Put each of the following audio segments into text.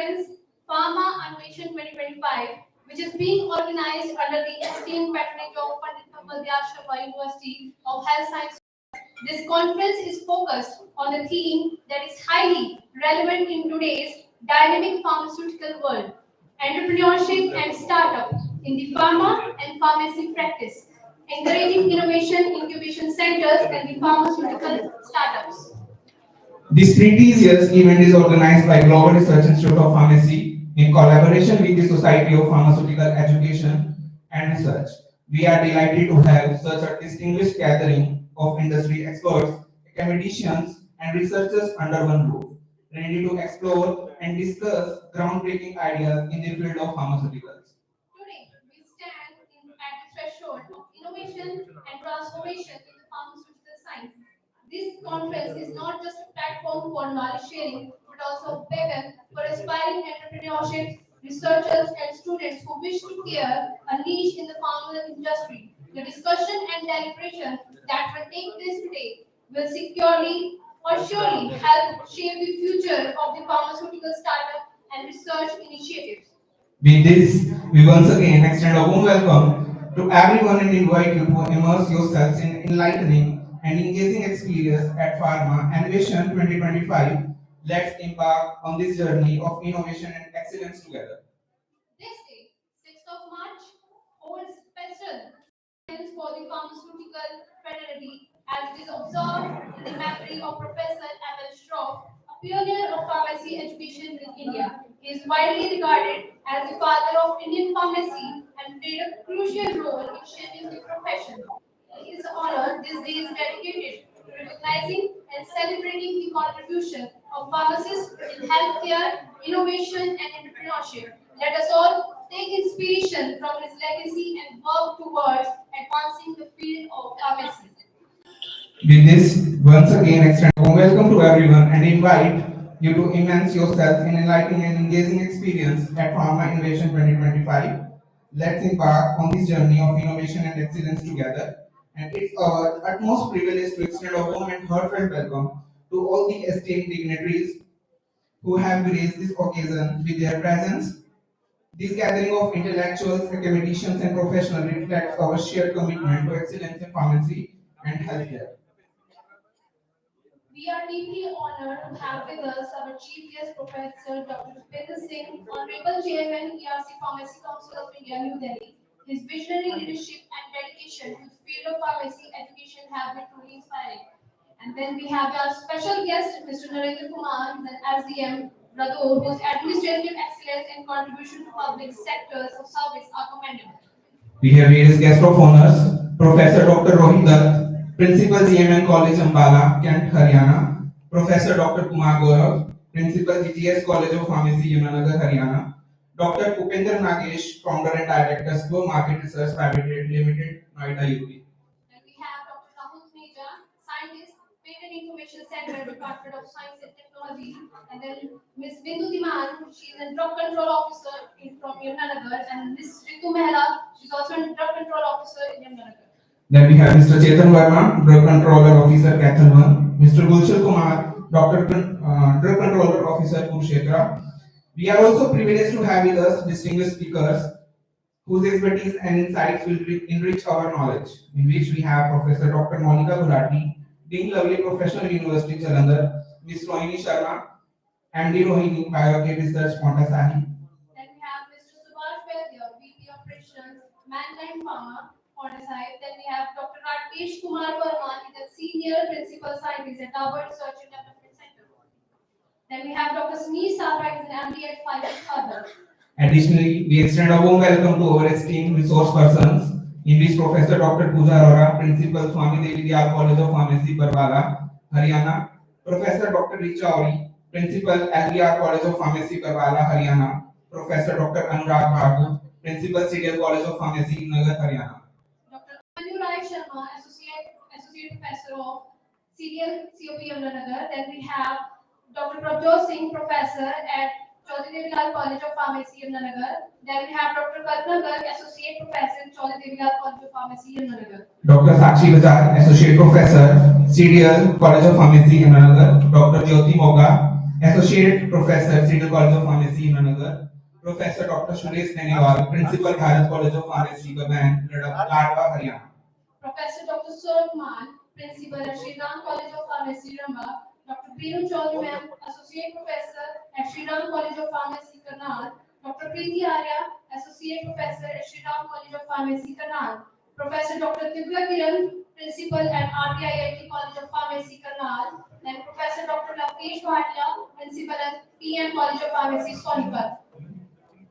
conference Pharma Anveshan 2025, which is being organized under the esteemed patronage of Pandit Sharma University of Health Science. This conference is focused on a theme that is highly relevant in today's dynamic pharmaceutical world: entrepreneurship and startup in the pharma and pharmacy practice, encouraging innovation incubation centers and the pharmaceutical startups. This prestigious event is organized by Global Research Institute of Pharmacy in collaboration with the Society of Pharmaceutical Education and Research. We are delighted to have such a distinguished gathering of industry experts, academicians, and researchers under one roof, ready to explore and discuss groundbreaking ideas in the field of pharmaceuticals. Today, we stand at the threshold of innovation and transformation in the pharmaceutical science. This conference is not just a platform for knowledge sharing, but also a beacon for aspiring entrepreneurship, researchers, and students who wish to care a niche in the pharma industry. The discussion and deliberation that will take place today will securely or surely help shape the future of the pharmaceutical startup and research initiatives. With this, we once again extend a warm welcome to everyone and invite you to immerse yourselves in enlightening and engaging experience at Pharma Anveshan 2025. Let's embark on this journey of innovation and excellence together. This day, 6th of March, holds special significance for the pharmaceutical fraternity as it is observed in the memory of Professor M.L. Shroff, a pioneer of pharmacy education in India. He is widely regarded as the father of Indian pharmacy and played a crucial role in shaping the profession. In his honor, this day is dedicated to recognizing and celebrating the contribution of pharmacists in healthcare, innovation, and entrepreneurship. Let us all take inspiration from his legacy and work towards advancing the field of pharmacy. With this, once again extend a warm welcome to everyone and invite you to immerse yourself in enlightening and engaging experience at Pharma Innovation 2025. Let's embark on this journey of innovation and excellence together. And it's our utmost privilege to extend a warm and heartfelt welcome to all the esteemed dignitaries who have graced this occasion with their presence. This gathering of intellectuals, academicians, and professionals reflects our shared commitment to excellence in pharmacy and healthcare. We are deeply honored to have with us our Chief Guest Professor Dr. Jitendra Singh, Honorable Chairman, ERC Pharmacy Council of India, New Delhi. His visionary leadership and dedication to the field of pharmacy education have been truly inspiring. And then we have our special guest, Mr. Narendra Kumar, he's an SDM, Radur, whose administrative excellence and contribution to public sectors of service are commendable. We have various guest of honors, Professor Dr. Rohit Dutt, Principal GMN College Ambala, Kent, Haryana, Professor Dr. Kumar Gaurav, Principal GGS College of Pharmacy, Yamunanagar, Haryana, Dr. Upender Nagesh, Founder and Director, Slow Market Research Private Limited, Noida, UP. Then we have Dr. Rahul Meja, Scientist, Patent Information Center, Department of Science and Technology, and then Ms. Bindu Diman, she is a Drug Control Officer from Yamunanagar, and Ms. Ritu Mehra, she's also a Drug Control Officer in Yamunanagar. Then we have Mr. Chetan Verma, Drug Controller Officer, Kathan 1, Mr. Gulshar Kumar, Drug Controller Officer, Kurukshetra. We are also privileged to have with us distinguished speakers whose expertise and insights will enrich our knowledge, in which we have Professor Dr. Monica Gulati, Dean Lovely Professional University, Jalandhar, Ms. Rohini Sharma, MD Rohini, Biotech Research, Montasahi. Then we have Mr. Subhash Vaidya, VP Operations, Mankind Pharma, Montasahi. Then we have Dr. Rakesh Kumar Verma, he's a Senior Principal Scientist at Harvard Research and Development Center. Then we have Dr. Sunil Sabra, he's an MD at Pfizer Harvard. Additionally, we extend a warm welcome to our esteemed resource persons, in which Professor Dr. Pooja Arora, Principal Swami Devi Dayal College of Pharmacy, Barwala, Haryana, Professor Dr. Richa Auri, Principal LBR College of Pharmacy, Barwala, Haryana, Professor Dr. Anurag Bhargava, Principal CDL College of Pharmacy, Nagar, Haryana. Dr. Rai Sharma, Associate Professor of CDL COP Yamunanagar. Then we have Dr. Prabjot Singh, Professor at Chaudhary Devi Lal College of Pharmacy, Yamunanagar. Then we have Dr. Kalpana Garg, Associate Professor at Chaudhary Devi Lal College of Pharmacy, Yamunanagar. Dr. Sakshi Bajaj, Associate Professor, CDL College of Pharmacy, Yamunanagar. Dr. Jyoti Moga, Associate Professor, City College of Pharmacy, Inauguration. Professor Dr. Suresh Benewal, Principal, Bharat College of Pharmacy, Gagan, Ladwa, Haryana. Professor Dr. Surman, Principal at Sri Ram College of Pharmacy, Ramba. Dr. Binu Chaudhary, Ma'am, Associate Professor at Sri Ram College of Pharmacy, Karnal. Dr. Preeti Arya, Associate Professor at Sri Ram College of Pharmacy, Karnal. Professor Dr. Divya Kiran, Principal at RPIIT College of Pharmacy, Karnal. Then Professor Dr. Lavkesh Bhatia, Principal at PM College of Pharmacy, Sonipat.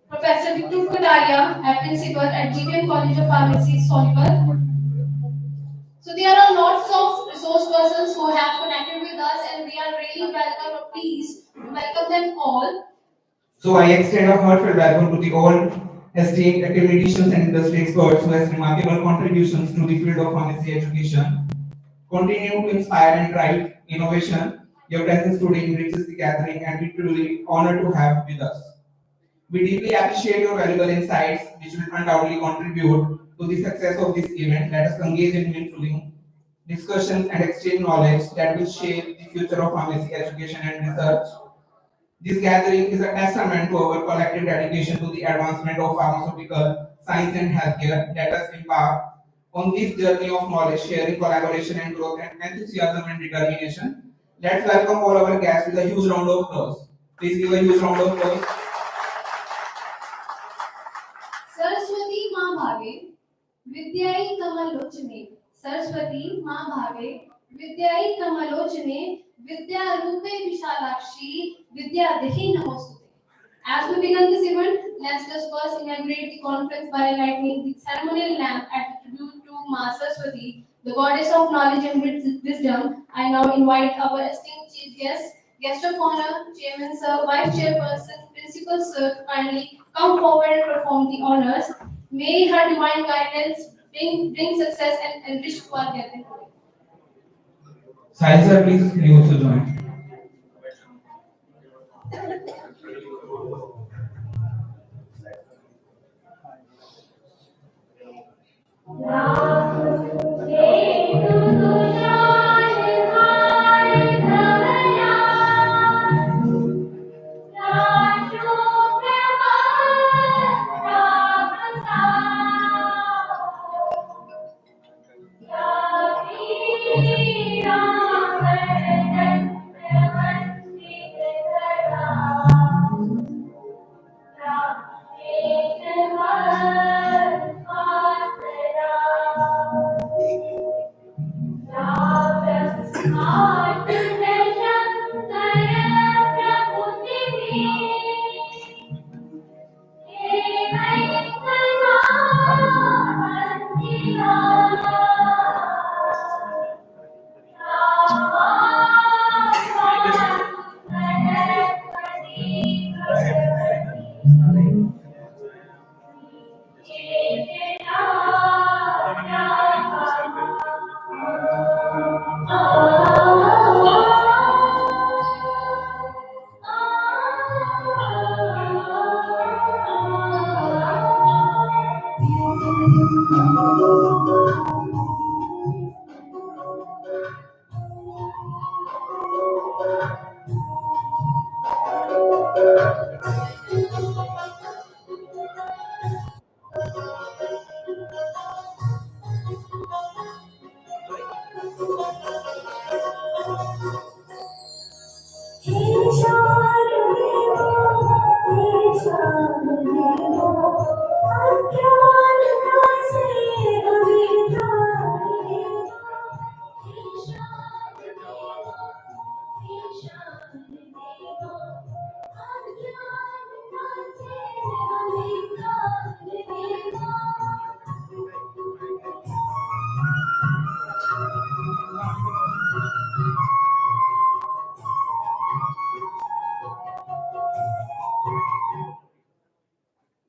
Professor Viktor Kadaria, Principal at GVM College of Pharmacy, Sonipat. So there are lots of resource persons who have connected with us, and we are really welcome. Please welcome them all. So I extend a heartfelt welcome to the all esteemed academicians and industry experts who has remarkable contributions to the field of pharmacy education. Continue to inspire and drive innovation. Your presence today enriches the gathering, and we truly honored to have with us. We deeply appreciate your valuable insights, which will undoubtedly contribute to the success of this event. Let us engage in meaningful discussions and exchange knowledge that will shape the future of pharmacy education and research. This gathering is a testament to our collective dedication to the advancement of pharmaceutical science and healthcare. Let us embark on this journey of knowledge sharing, collaboration, and growth, and enthusiasm and determination. Let's welcome all our guests with a huge round of applause. Please give a huge round of applause. Saraswati माँ भागे विद्याई कमलोचने सरस्वती माँ भागे विद्याई कमलोचने विद्या रूपे विशालाक्षी विद्या देहि नमोस्तुते. As we begin this event, let's just first inaugurate the conference by lighting the ceremonial lamp at tribute to Ma Saraswati, the goddess of knowledge and wisdom. I now invite our esteemed chief guest, guest of honor, chairman sir, vice chairperson, principal sir, to kindly come forward and perform the honors. May her divine guidance bring success and enrich to our gathering today. Sahil sir, please, you also join.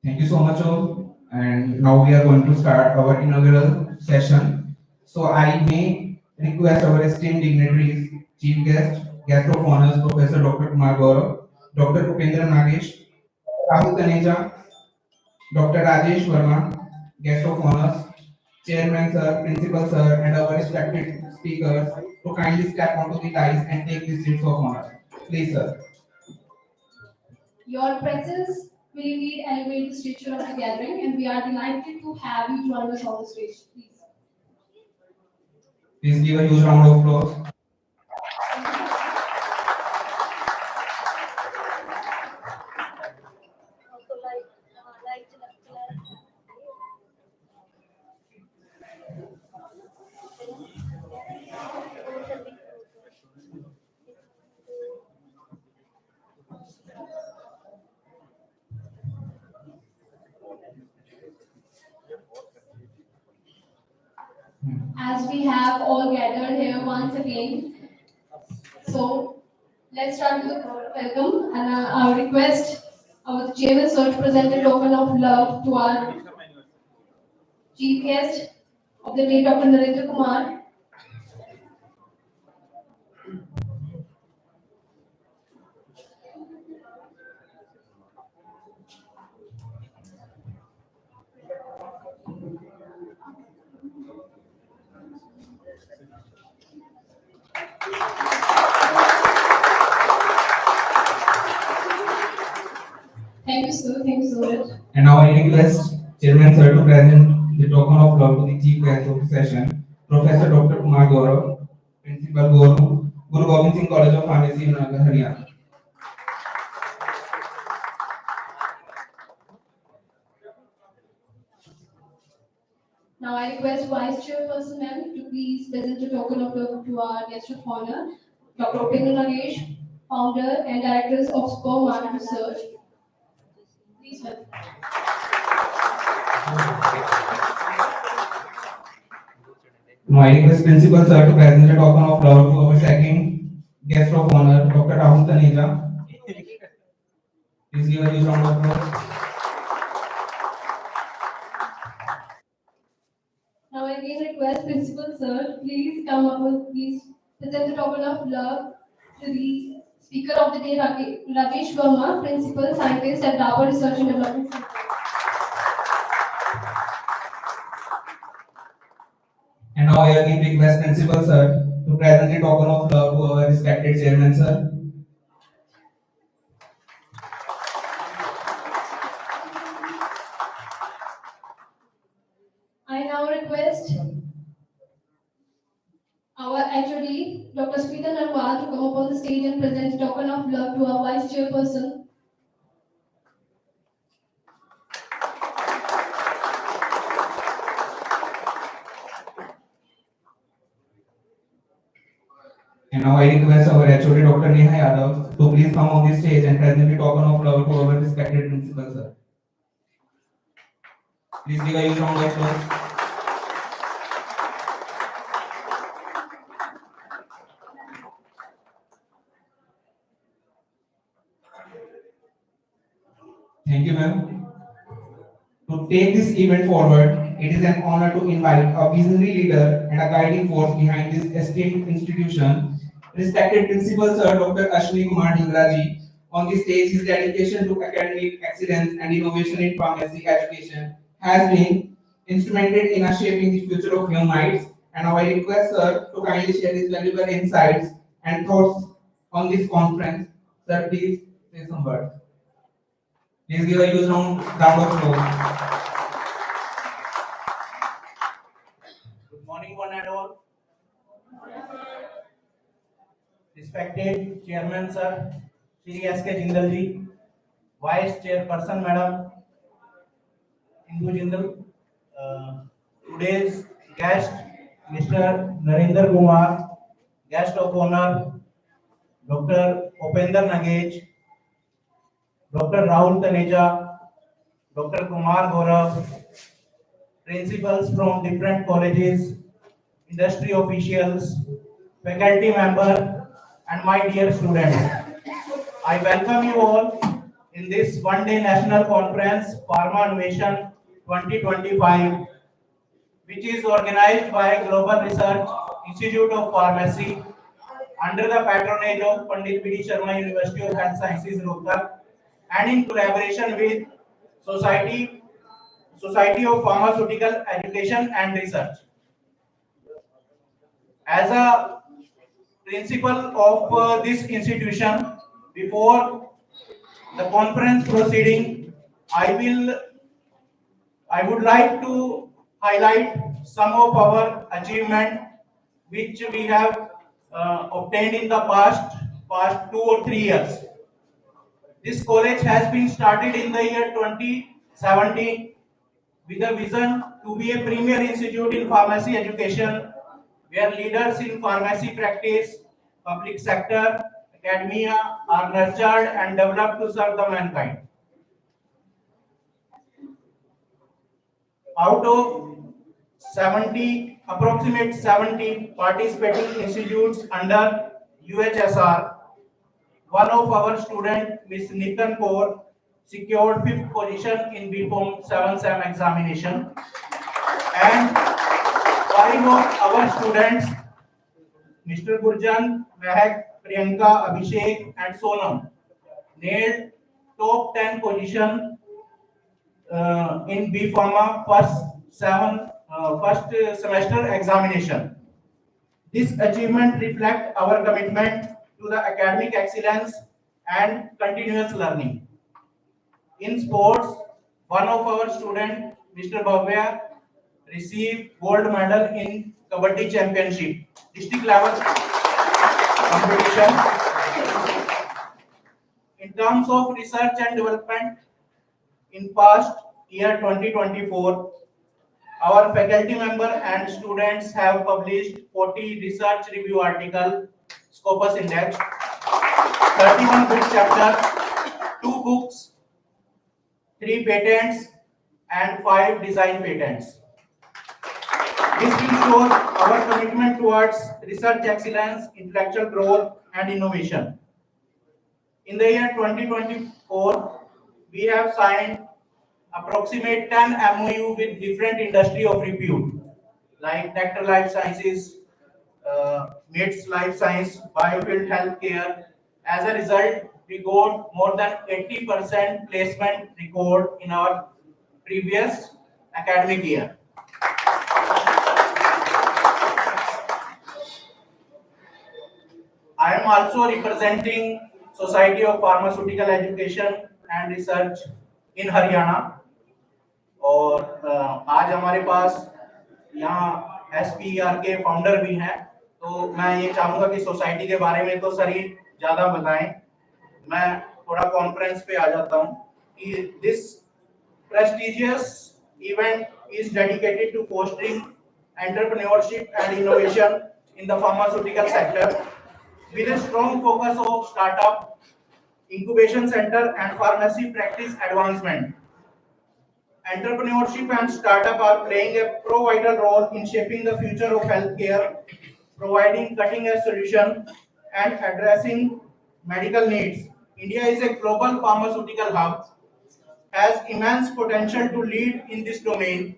Thank you so much, all. And now we are going to start our inaugural session. So I may request our esteemed dignitaries, chief guest of honors, Professor Dr. Kumar Gaurav, Dr. Upendra Nagesh, Rahul Taneja, Dr. Rajesh Verma, guest of honors, chairman sir, principal sir, and our respected speakers to kindly step onto the dais and take the seats of honor. Please, sir. Your presence will indeed elevate the stature of the gathering, and we are delighted to have you join us on the stage. Please. Please give a huge round of applause. As we have all gathered here once again, so let's start with the welcome, and I request our chairman sir to present a token of love to our chief guest of the day, Dr. Narendra Kumar. Thank you, sir. Thank you so much. And now I request Chairman Sir to present the token of love to the chief guest of the session, Professor Dr. Kumar Gaurav, Principal Guru Gobind Singh College of Pharmacy, Inauguration, Haryana. Now I request Vice Chairperson ma'am to please present a token of love to our guest of honor, Dr. Upinder Nagesh, founder and directors of Pharma Research. Please, ma'am. Now I request Principal Sir to present a token of love to our second guest of honor, Dr. Rahul Taneja. Please give a huge round of applause. Now I again request Principal Sir, please come up and please present a token of love to the Speaker of the Day, Rakesh Verma, Principal Scientist at Dabur Research and Development Center. And now I again request Principal Sir to present a token of love to our respected Chairman Sir. I now request our HOD, Dr. Smita Narwal, to come up on the stage and present a token of love to our Vice Chairperson. And now I request our HOD Dr. Neha Yadav to please come on the stage and present a token of love to our respected Principal Sir. Please give a huge round of applause. Thank you, ma'am. To take this event forward, it is an honor to invite a visionary leader and a guiding force behind this esteemed institution, respected Principal Sir Dr. Ashwini Kumar Dhingraji. On the stage, his dedication to academic excellence and innovation in pharmacy education has been instrumental in shaping the future of young minds. And now I request Sir to kindly share his valuable insights and thoughts on this conference. Sir, please say some words. Please give a huge round of applause. Good morning, one and all. Respected Chairman Sir, Shri S.K. Jindal ji, Vice Chairperson Madam Indu Jindal, today's guest Mr. Narendra Kumar, guest of honor Dr. Upender Nagesh, Dr. Rahul Taneja, Dr. Kumar Gaurav, principals from different colleges, industry officials, faculty member, and my dear students. I welcome you all in this one-day national conference, Pharma Anveshan 2025, which is organized by Global Research Institute of Pharmacy under the patronage of Pandit B.D. Sharma University of Health Sciences, Rohtak, and in collaboration with Society of Pharmaceutical Education and Research. As a principal of this institution, before the conference proceeding, I would like to highlight some of our achievement which we have obtained in the past 2 or 3 years. This college has been started in the year 2017 with a vision to be a premier institute in pharmacy education, where leaders in pharmacy practice, public sector, academia are nurtured and developed to serve the mankind. Out of approximate 70 participating institutes under UHSR, one of our student, Ms. Nitin Kaur, secured 5th position in BPharm 7 SEM examination, and 5 of our students, Mr. Gurjan, Mehak, Priyanka, Abhishek, and Sonam, nailed top 10 position in B Pharma first semester examination. This achievement reflects our commitment to the academic excellence and continuous learning. In sports, one of our students, Mr. Bhavya, received gold medal in Kabaddi Championship, district level competition. In terms of research and development, in past year 2024, our faculty member and students have published 40 research review articles, Scopus Index, 31 book chapters, 2 books, 3 patents, and 5 design patents. This will show our commitment towards research excellence, intellectual growth, and innovation. In the year 2024, we have signed approximate 10 MOU with different industry of repute, like Nectar Life Sciences, MITS Life Science, Biofield Healthcare. As a result, we got more than 80% placement record in our previous academic year. I am also representing Society of Pharmaceutical Education and Research in Haryana. और आज हमारे पास यहाँ SPER के founder भी हैं, तो मैं ये चाहूँगा कि सोसाइटी के बारे में तो सर ही ज़्यादा बताएं। मैं थोड़ा कॉन्फ्रेंस पे आ जाता हूँ कि this prestigious event is dedicated to fostering entrepreneurship and innovation in the pharmaceutical sector with a strong focus of startup, incubation center, and pharmacy practice advancement. Entrepreneurship and startup are playing a vital role in shaping the future of healthcare, providing cutting-edge solutions and addressing medical needs. India is a global pharmaceutical hub, has immense potential to lead in this domain,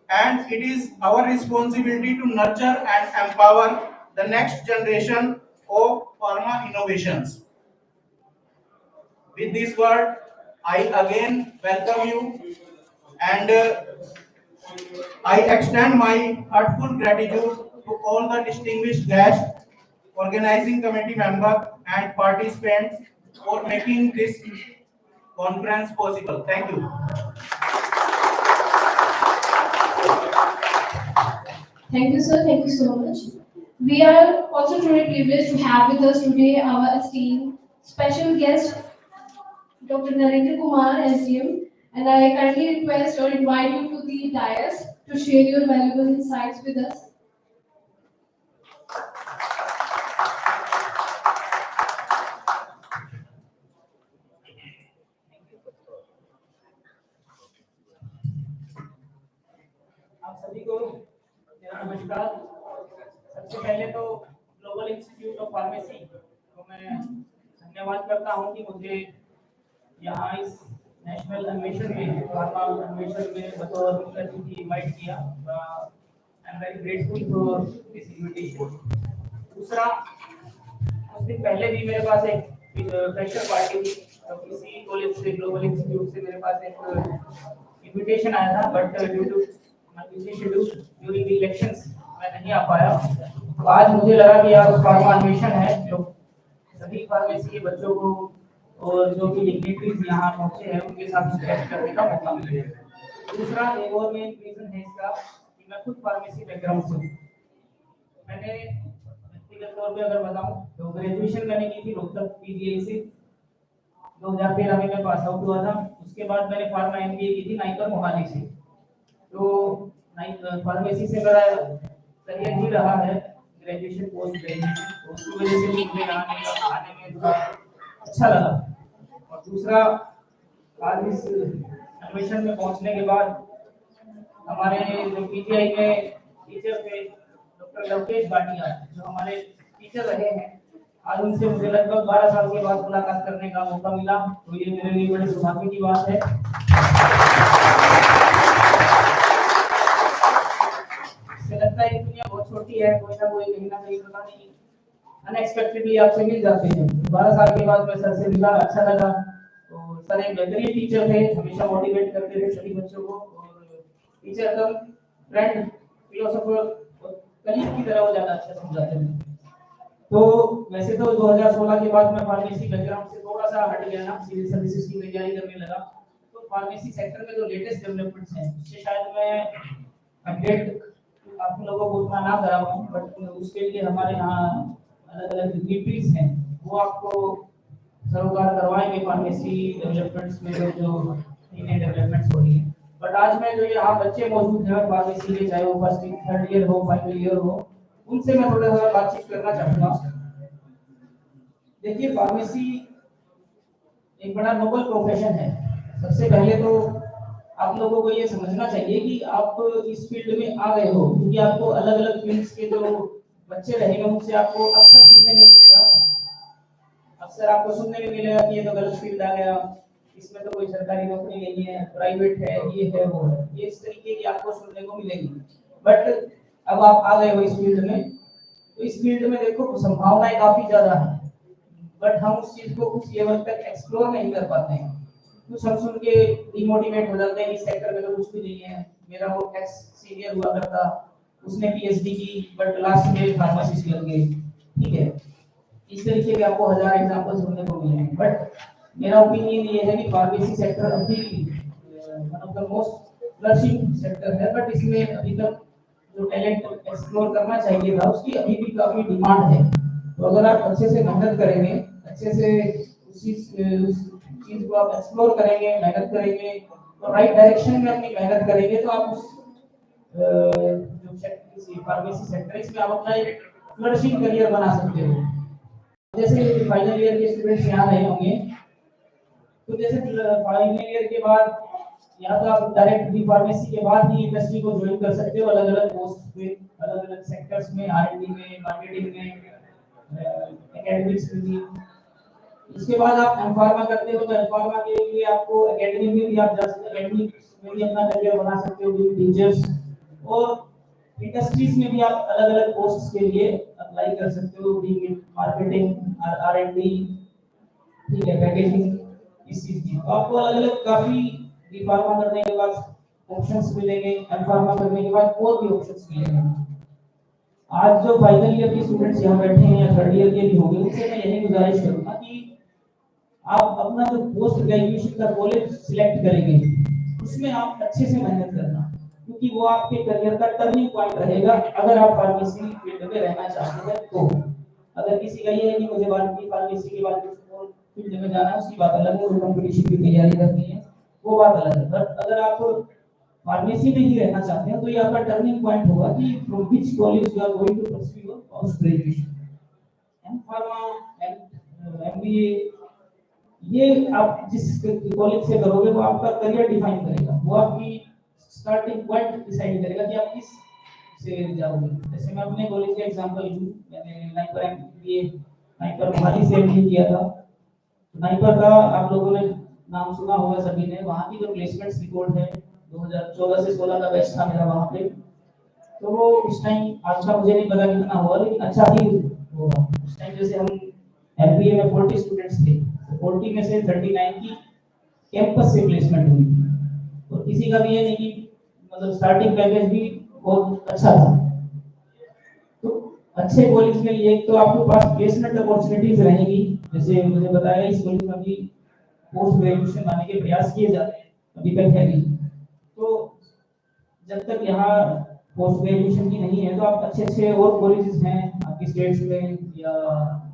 and it is our responsibility to nurture and empower the next generation of pharma innovations. With this word, I again welcome you, and I extend my heartfelt gratitude to all the distinguished guests, organizing committee members, and participants for making this conference possible. Thank you. Thank you, sir. Thank you so much. We are also truly privileged to have with us today our esteemed special guest, Dr. Narendra Kumar, SDM, and I kindly request or invite you to the dais to share your valuable insights with us. आप सभी को मेरा नमस्कार। सबसे पहले तो global institute of pharmacy को मैं धन्यवाद करता हूं कि मुझे यहाँ इस नेशनल अन्वेषण में फार्मा अन्वेषण में बतौर मुख्य अतिथि इनवाइट किया। I am very grateful for this invitation. दूसरा, कुछ दिन पहले भी मेरे पास एक फ्रेशर पार्टी थी, तो किसी कॉलेज से ग्लोबल इंस्टीट्यूट से मेरे पास एक इनविटेशन आया था, but due to schedule during the elections मैं नहीं आ पाया। तो आज मुझे लगा कि यार फार्मा अन्वेषण है जो सभी फार्मेसी के बच्चों को और जो भी डिग्निटरीज यहाँ पहुंचे हैं उनके साथ इंटरेक्ट करने का मौका मिले। दूसरा एक और मेन रीजन है इसका कि मैं खुद फार्मेसी बैकग्राउंड से हूँ। मैंने व्यक्तिगत तौर पे अगर बताऊं तो ग्रेजुएशन मैंने की थी रोहतक पीजीआई से, 2013 में मैं पास आउट हुआ था। उसके बाद मैंने फार्मा एमबीए की थी नाइपर मोहाली से। तो फार्मेसी से मेरा करियर ही रहा है, ग्रेजुएशन पोस्ट ग्रेजुएशन, तो उसकी वजह से मुझे यहाँ आने में थोड़ा अच्छा लगा। और दूसरा, आज इस अन्वेषण में पहुंचने के बाद हमारे जो पीजीआई में टीचर थे डॉक्टर लवकेश भाटिया, जो हमारे टीचर रहे हैं, आज उनसे मुझे लगभग 12 साल के बाद मुलाकात करने का मौका मिला, तो ये मेरे लिए बड़े सौभाग्य की बात है। मुझे लगता है दुनिया बहुत छोटी है, कोई ना कोई कहीं ना कहीं पता नहीं अनएक्सपेक्टेडली आपसे मिल जाते हैं। 12 साल के बाद मैं सर से मिला, अच्छा लगा। तो सर एक बेहतरीन टीचर थे, हमेशा मोटिवेट करते थे सभी बच्चों को, और टीचर कम फ्रेंड फिलोसोफर कलीग की तरह वो ज्यादा अच्छा समझाते थे। तो वैसे तो 2016 के बाद मैं फार्मेसी बैकग्राउंड से थोड़ा सा हट गया ना, सिविल सर्विसेज की तैयारी करने लगा। तो फार्मेसी सेक्टर में जो लेटेस्ट डेवलपमेंट्स हैं उससे शायद मैं अपडेट आप लोगों को उतना ना करा पाऊँ, बट उसके लिए हमारे यहाँ अलग अलग डिग्रीज हैं, वो आपको सरोकार करवाएंगे फार्मेसी डेवलपमेंट्स में जो नई डेवलपमेंट्स हो रही है। बट आज में जो यहाँ बच्चे मौजूद हैं फार्मेसी के, चाहे वो फर्स्ट थर्ड ईयर हो फाइनल ईयर हो, उनसे मैं थोड़ा सा बातचीत करना चाहूँगा। देखिए, फार्मेसी एक बड़ा नोबल प्रोफेशन है। सबसे पहले तो आप लोगों को ये समझना चाहिए कि आप इस फील्ड में आ गए हो क्योंकि आपको अलग अलग फील्ड्स के जो बच्चे रहेंगे उनसे आपको अक्सर सुनने में मिलेगा, अक्सर आपको सुनने में मिलेगा कि ये तो गलत फील्ड आ गया, इसमें तो कोई सरकारी नौकरी नहीं है, प्राइवेट है, ये है वो है, ये इस तरीके की आपको सुनने को मिलेगी। बट अब आप आ गए हो इस फील्ड में, तो इस फील्ड में देखो संभावनाएं काफी ज्यादा है, बट हम उस चीज को उस लेवल तक एक्सप्लोर नहीं कर पाते हैं। कुछ हम सुन के डिमोटिवेट हो जाते हैं, इस सेक्टर में तो कुछ भी नहीं है, मेरा वो एक्स सीनियर हुआ करता, उसने पीएचडी की बट लास्ट में फार्मासिस्ट लग गए। ठीक है, इस तरीके के आपको हजार एग्जांपल सुनने को मिलेंगे। बट मेरा ओपिनियन ये है कि फार्मेसी सेक्टर अभी one of the most flourishing sector है, बट इसमें अभी तक जो टैलेंट एक्सप्लोर करना चाहिए था उसकी अभी भी काफी डिमांड है। तो अगर आप अच्छे से मेहनत करेंगे, अच्छे से उस चीज को आप एक्सप्लोर करेंगे, मेहनत करेंगे, तो राइट डायरेक्शन में अपनी मेहनत करेंगे, तो आप उस जो फार्मेसी सेक्टर है इसमें आप अपना एक फ्लरिशिंग करियर बना सकते हो। जैसे फाइनल ईयर के स्टूडेंट्स यहाँ रहे होंगे, तो जैसे फाइनल ईयर के बाद या तो आप डायरेक्ट बी फार्मेसी के बाद ही इंडस्ट्री को ज्वाइन कर सकते हो, अलग अलग पोस्ट पे, अलग अलग सेक्टर्स में, आरएनडी में, मार्केटिंग में, एकेडमिक्स में भी। इसके बाद आप एम फार्मा करते हो तो एम फार्मा के लिए आपको एकेडमी में भी आप जा सकते हो, एकेडमी में भी अपना करियर बना सकते हो विद टीचर्स, और इंडस्ट्रीज में भी आप अलग अलग पोस्ट्स के लिए अप्लाई कर सकते हो, मार्केटिंग, आरएनडी, ठीक है, पैकेजिंग, इस चीज की। तो आपको अलग अलग काफी बी फार्मा करने के बाद ऑप्शंस मिलेंगे, एम फार्मा करने के बाद और भी ऑप्शंस मिलेंगे। आज जो फाइनल ईयर के स्टूडेंट्स यहाँ बैठे हैं या थर्ड ईयर के भी होंगे, उनसे मैं यही गुजारिश करूंगा कि आप अपना जो पोस्ट ग्रेजुएशन का कॉलेज सिलेक्ट करेंगे उसमें आप अच्छे से मेहनत करना, क्योंकि वो आपके करियर का टर्निंग पॉइंट रहेगा अगर आप फार्मेसी फील्ड में रहना चाहते हैं। तो अगर किसी का ये है कि मुझे फार्मेसी के बाद फील्ड में जाना है, उसकी बात अलग है, कंपटीशन की तैयारी करनी है, वो बात अलग है। बट अगर आप फार्मेसी में ही रहना चाहते हैं तो ये आपका टर्निंग पॉइंट होगा कि from which college you are going to pursue your post graduation, M pharma, MBA, ये आप जिस कॉलेज से करोगे वो आपका करियर डिफाइन करेगा, वो आपकी स्टार्टिंग पॉइंट डिसाइड करेगा कि आप किस से जाओगे। जैसे मैं अपने कॉलेज का एग्जांपल लूं, मैंने नाइपर एमबीए नाइपर मोहाली से एमबीए किया था। नाइपर का आप लोगों ने नाम सुना होगा सभी ने, वहां की जो प्लेसमेंट्स रिकॉर्ड है 2014 से 16 का बैच था मेरा वहां पे, तो वो उस टाइम, आज का मुझे नहीं पता कितना हुआ लेकिन अच्छा ही हुआ। उस टाइम जैसे हम एमबीए में 40 स्टूडेंट्स थे, 40 में से 39 की कैंपस से प्लेसमेंट हुई, और किसी का भी ये नहीं कि मतलब स्टार्टिंग पैकेज भी बहुत अच्छा था। तो अच्छे कॉलेज में ये तो आपके पास प्लेसमेंट अपॉर्चुनिटीज रहेंगी, जैसे मुझे बताया इस कॉलेज में अभी पोस्ट ग्रेजुएशन लाने के प्रयास किए जा रहे हैं, अभी तक है नहीं। तो जब तक यहाँ पोस्ट ग्रेजुएशन की नहीं है तो आप अच्छे अच्छे और कॉलेजेस हैं आपकी स्टेट्स में या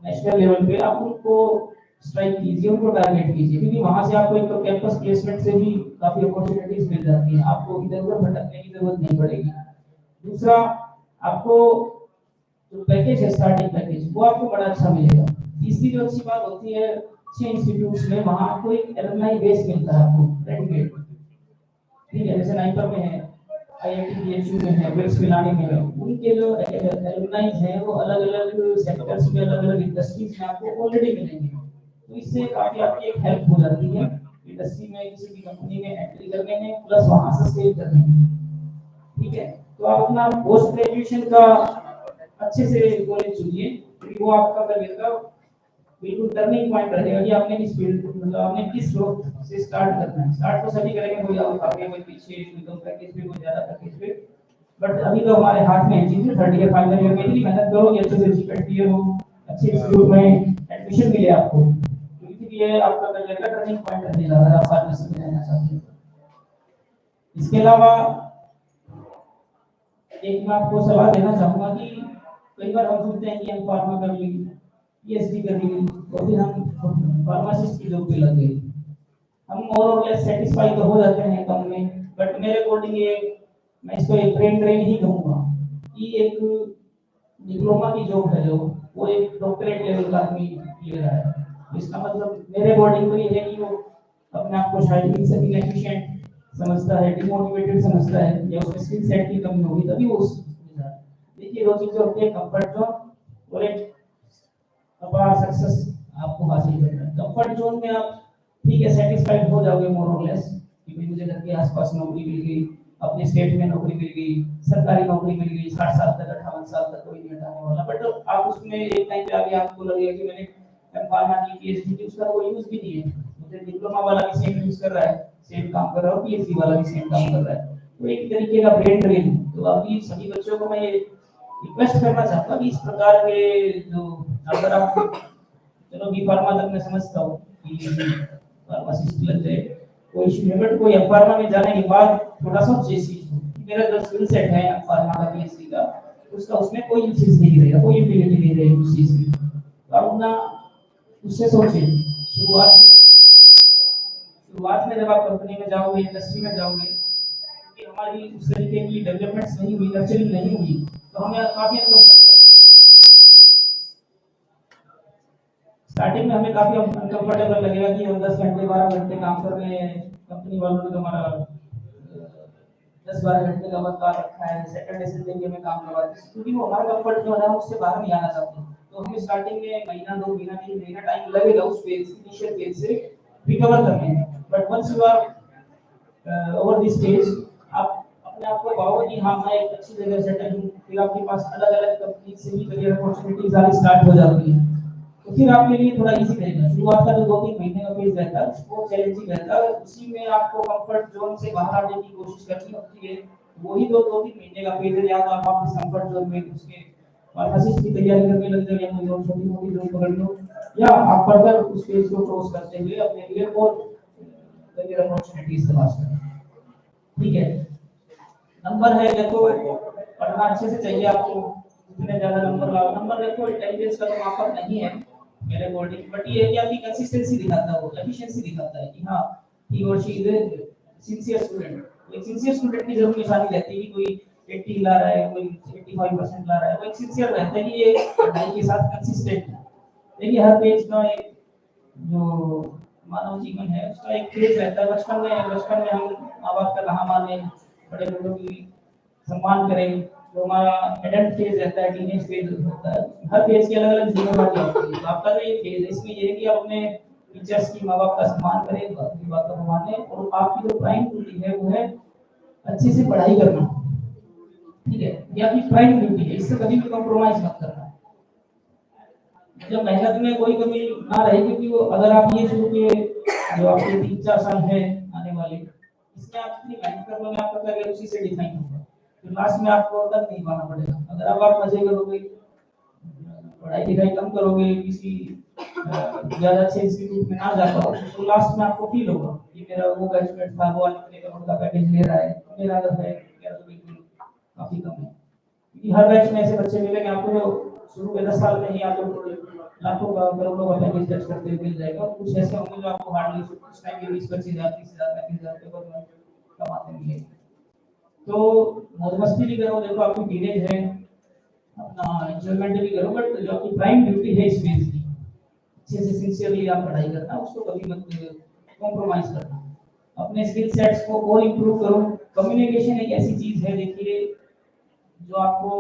नेशनल लेवल पे, आप उनको स्ट्राइक कीजिए, उनको टारगेट कीजिए, क्योंकि वहां से आपको एक तो कैंपस प्लेसमेंट से भी काफी अपॉर्चुनिटीज मिल जाती हैं, आपको इधर उधर भटकने की जरूरत नहीं पड़ेगी। दूसरा, आपको जो पैकेज है स्टार्टिंग पैकेज वो आपको बड़ा अच्छा मिलेगा। तीसरी जो अच्छी बात होती है अच्छे इंस्टीट्यूट्स में, वहां आपको एक एलुमनाई बेस मिलता है आपको सर्टिफिकेट, ठीक है, जैसे नाइपर में है, आईआईटी बीएचयू में है, वेक्स पिलानी में है, उनके जो एलुमनाई हैं वो अलग अलग सेक्टर्स में अलग अलग इंडस्ट्रीज में आपको ऑलरेडी मिलेंगे, तो इससे काफी आपकी एक हेल्प हो जाती है इंडस्ट्री में किसी भी कंपनी में एंट्री करने में, प्लस वहां से सेल करने में, ठीक है। तो आप अपना पोस्ट ग्रेजुएशन का अच्छे से कॉलेज चुनिए, क्योंकि वो आपका करियर का बिल्कुल टर्निंग पॉइंट रहेगा कि आपने किस फील्ड मतलब आपने किस स्रोत से स्टार्ट करना है। स्टार्ट तो सभी करेंगे, कोई आगे कोई पीछे, कोई कम पैकेज पे, कोई ज्यादा पैकेज पे, बट अभी तो हमारे हाथ में है चीजें। थर्ड ईयर फाइनल ईयर में इतनी मेहनत करो कि अच्छे से जीपीएट क्लियर हो, अच्छे इंस्टीट्यूट में एडमिशन मिले आपको, क्योंकि ये आपका करियर का टर्निंग पॉइंट रहने वाला है, आप फार्मेसी में रहना चाहते हैं। इसके अलावा एक मैं आपको सलाह देना चाहूंगा कि कई बार हम सोचते हैं कि हम फार्मा कर लेंगे, पीएचडी कर ली और फिर हम फार्मासिस्ट की जॉब पे लग गए, हम मोर और लेस सेटिस्फाई तो हो जाते हैं कम में, बट मेरे अकॉर्डिंग ये मैं इसको एक ब्रेन ड्रेन ही कहूंगा कि एक डिप्लोमा की जॉब है जो वो एक डॉक्टरेट लेवल का आदमी ले रहा है, इसका मतलब मेरे अकॉर्डिंग तो ये है कि वो अपने आप को शायद इनसफिशिएंट समझता है, डिमोटिवेटेड समझता है, या उसमें स्किल सेट की कमी होगी तभी वो देखिए दो चीजें होती है, कंफर्ट जोन और एक अपार सक्सेस आपको हासिल करना है। कंफर्ट जोन में आप ठीक है सेटिस्फाइड हो जाओगे मोर और लेस, क्योंकि मुझे घर के आसपास नौकरी मिल गई, अपने स्टेट में नौकरी मिल गई, सरकारी नौकरी मिल गई, 60 साल तक 58 साल तक कोई नहीं हटाने वाला, बट आप उसमें एक टाइम पे आगे आपको लगेगा कि मैंने फार्मा की पीएचडी की, उसका कोई यूज भी नहीं है, मुझे डिप्लोमा वाला भी सेम यूज कर रहा है, सेम काम कर रहा है, पीएचडी वाला भी सेम काम कर रहा है, तो एक तरीके का ब्रेन ड्रेन। तो अभी सभी बच्चों को मैं ये रिक्वेस्ट करना चाहता हूं कि इस प्रकार के जो अगर आप चलो बी फार्मा तक मैं समझता हूँ कि फार्मासिस्ट लग जाए कोई इशू नहीं, बट कोई फार्मा में जाने के बाद थोड़ा सा चीज सीखो, मेरा जो स्किल सेट है फार्मा का पीएचडी का उसका उसमें कोई चीज नहीं रहेगा, कोई यूटिलिटी नहीं रहेगी उस चीज की, तो आप अपना उससे सोचिए। शुरुआत में जब आप कंपनी में जाओगे, इंडस्ट्री में जाओगे, कि हमारी उस तरीके की डेवलपमेंट्स नहीं हुई, नर्चरिंग नहीं हुई, तो हमें काफी अनकंफर्टेबल लगेगा, स्टार्टिंग में हमें काफी अनकंफर्टेबल लगेगा कि हम 10 घंटे 12 घंटे काम कर रहे हैं, कंपनी वालों ने तो हमारा 10-12 घंटे का वर्क कर रखा है, सैटरडे संडे भी हमें काम करवाते हैं, क्योंकि वो हमारा कंफर्ट जोन है, हम उससे बाहर नहीं आना चाहते, तो हमें स्टार्टिंग में महीना 2 महीना 3 महीना टाइम लगेगा उस फेज इनिशियल फेज से रिकवर करने में, but once you are over this phase आप अपने आप को पाओगे कि हाँ मैं एक अच्छी जगह सेटल हूँ, फिर आपके पास अलग अलग कंपनी से भी करियर अपॉर्चुनिटीज आनी स्टार्ट हो जाती है, तो फिर आपके लिए थोड़ा इजी रहेगा। शुरुआत का जो 2-3 महीने का फेज रहता है वो चैलेंजिंग रहता है, उसी में आपको कंफर्ट जोन से बाहर आने की कोशिश करनी होती है, वही 2-3 महीने का फेज है, या तो आप अपने कंफर्ट जोन में उसके फार्मासिस्ट की तैयारी करने लग जाओ, या कोई और छोटी मोटी जॉब पकड़ लो, या आप फर्दर उस फेज को क्रॉस करते हुए अपने लिए और करियर अपॉर्चुनिटीज तलाश करें, ठीक है। नंबर है देखो, पढ़ना अच्छे से चाहिए आपको, जितने ज्यादा नंबर लाओ, नंबर देखो इंटेलिजेंस का तो मापक नहीं है मेरे अकॉर्डिंग, बट ये है कि आपकी कंसिस्टेंसी दिखाता है, वो एफिशिएंसी दिखाता है कि हाँ ही और she is a sincere student. एक सिंसियर स्टूडेंट की जरूर निशानी रहती है कि कोई 80 ला रहा है, कोई 85% ला रहा है, वो एक सिंसियर रहता है कि ये पढ़ाई के साथ कंसिस्टेंट है। देखिए हर पेज का एक जो मानव जीवन है उसका एक फेज रहता है, बचपन में हम माँ बाप का कहा माने, बड़े लोगों की सम्मान करें, जो हमारा एडल्ट फेज रहता है, टीनेज फेज होता है, हर फेज की अलग अलग जिम्मेदारी होती है, तो आपका जो ये फेज है इसमें ये है कि आप अपने टीचर्स की माँ बाप का सम्मान करें, अपनी बातों को माने, और आपकी जो प्राइम ड्यूटी है वो है अच्छे से पढ़ाई करना, ठीक है, ये आपकी प्राइम ड्यूटी है, इससे कभी भी कॉम्प्रोमाइज मत करना, जब मेहनत में कोई कमी ना रहे, क्योंकि वो अगर आप ये शुरू के जो आपके 3-4 साल है आने वाले, इसमें आप इतनी मेहनत करोगे, आपका करियर उसी से डिफाइन होगा, तो लास्ट में आपको तक नहीं पाना पड़ेगा, अगर अब आप मजे करोगे पढ़ाई लिखाई कम करोगे, किसी ज्यादा अच्छे इंस्टीट्यूट में ना जा पाओ, तो लास्ट में आपको फील होगा कि मेरा वो बैचमेट था, वो इतने करोड़ का पैकेज ले रहा है, मेरा अगर है मेरा तो बिल्कुल काफी कम है। क्योंकि हर बैच में ऐसे बच्चे मिलेंगे आपको जो शुरू के 10 साल में ही आपको लाखों का करोड़ों का पैकेज टच करते हुए मिल जाएगा, और कुछ ऐसे होंगे जो आपको हार्डली कुछ टाइम के 20-25 हजार 30 हजार 35 हजार रुपये पर कमाते मिलेंगे। तो मौज मस्ती भी करो, देखो आपकी टीनेज है, अपना एंजॉयमेंट भी करो, बट जो आपकी प्राइम ड्यूटी है इस फेज की, अच्छे से सिंसियरली आप पढ़ाई करना, उसको कभी मत कॉम्प्रोमाइज करना, अपने स्किल सेट्स को और इम्प्रूव करो। कम्युनिकेशन एक ऐसी चीज है, देखिए, जो आपको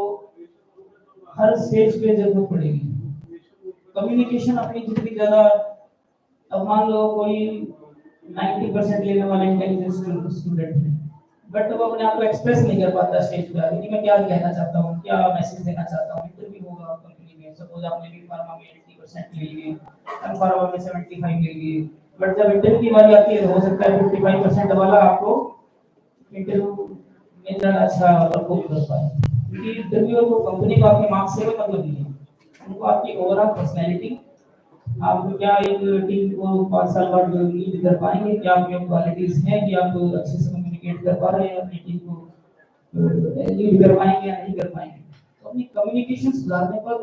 हर स्टेज पे जरूरत पड़ेगी। कम्युनिकेशन अपनी जितनी ज्यादा, अब मान लो कोई 90% लेने वाले इंटेलिजेंस स्टूडेंट है, बट वो अपने आप को एक्सप्रेस नहीं कर पाता स्टेज पे आके कि मैं क्या कहना चाहता हूँ, क्या मैसेज देना चाहता हूँ। इंटरव्यू होगा कंपनी में, सपोज आपने भी फार्मा में 80% ले लिए, एम फार्मा में 75 ले लिए, बट जब इंटरव्यू की बारी आती है, हो सकता है 55% वाला आपको इंटरव्यू में ज्यादा अच्छा परफॉर्म कर पाए, क्योंकि इंटरव्यूअर को कंपनी को आपके मार्क्स से कोई मतलब नहीं है, उनको आपकी ओवरऑल पर्सनैलिटी, आप क्या एक टीम को 5 साल बाद लीड कर पाएंगे, क्या आपके क्वालिटीज हैं कि आप अच्छे से कम्युनिकेट कर पा रहे हैं, अपनी टीम को लीड कर पाएंगे या नहीं कर पाएंगे। तो अपनी कम्युनिकेशन सुधारने पर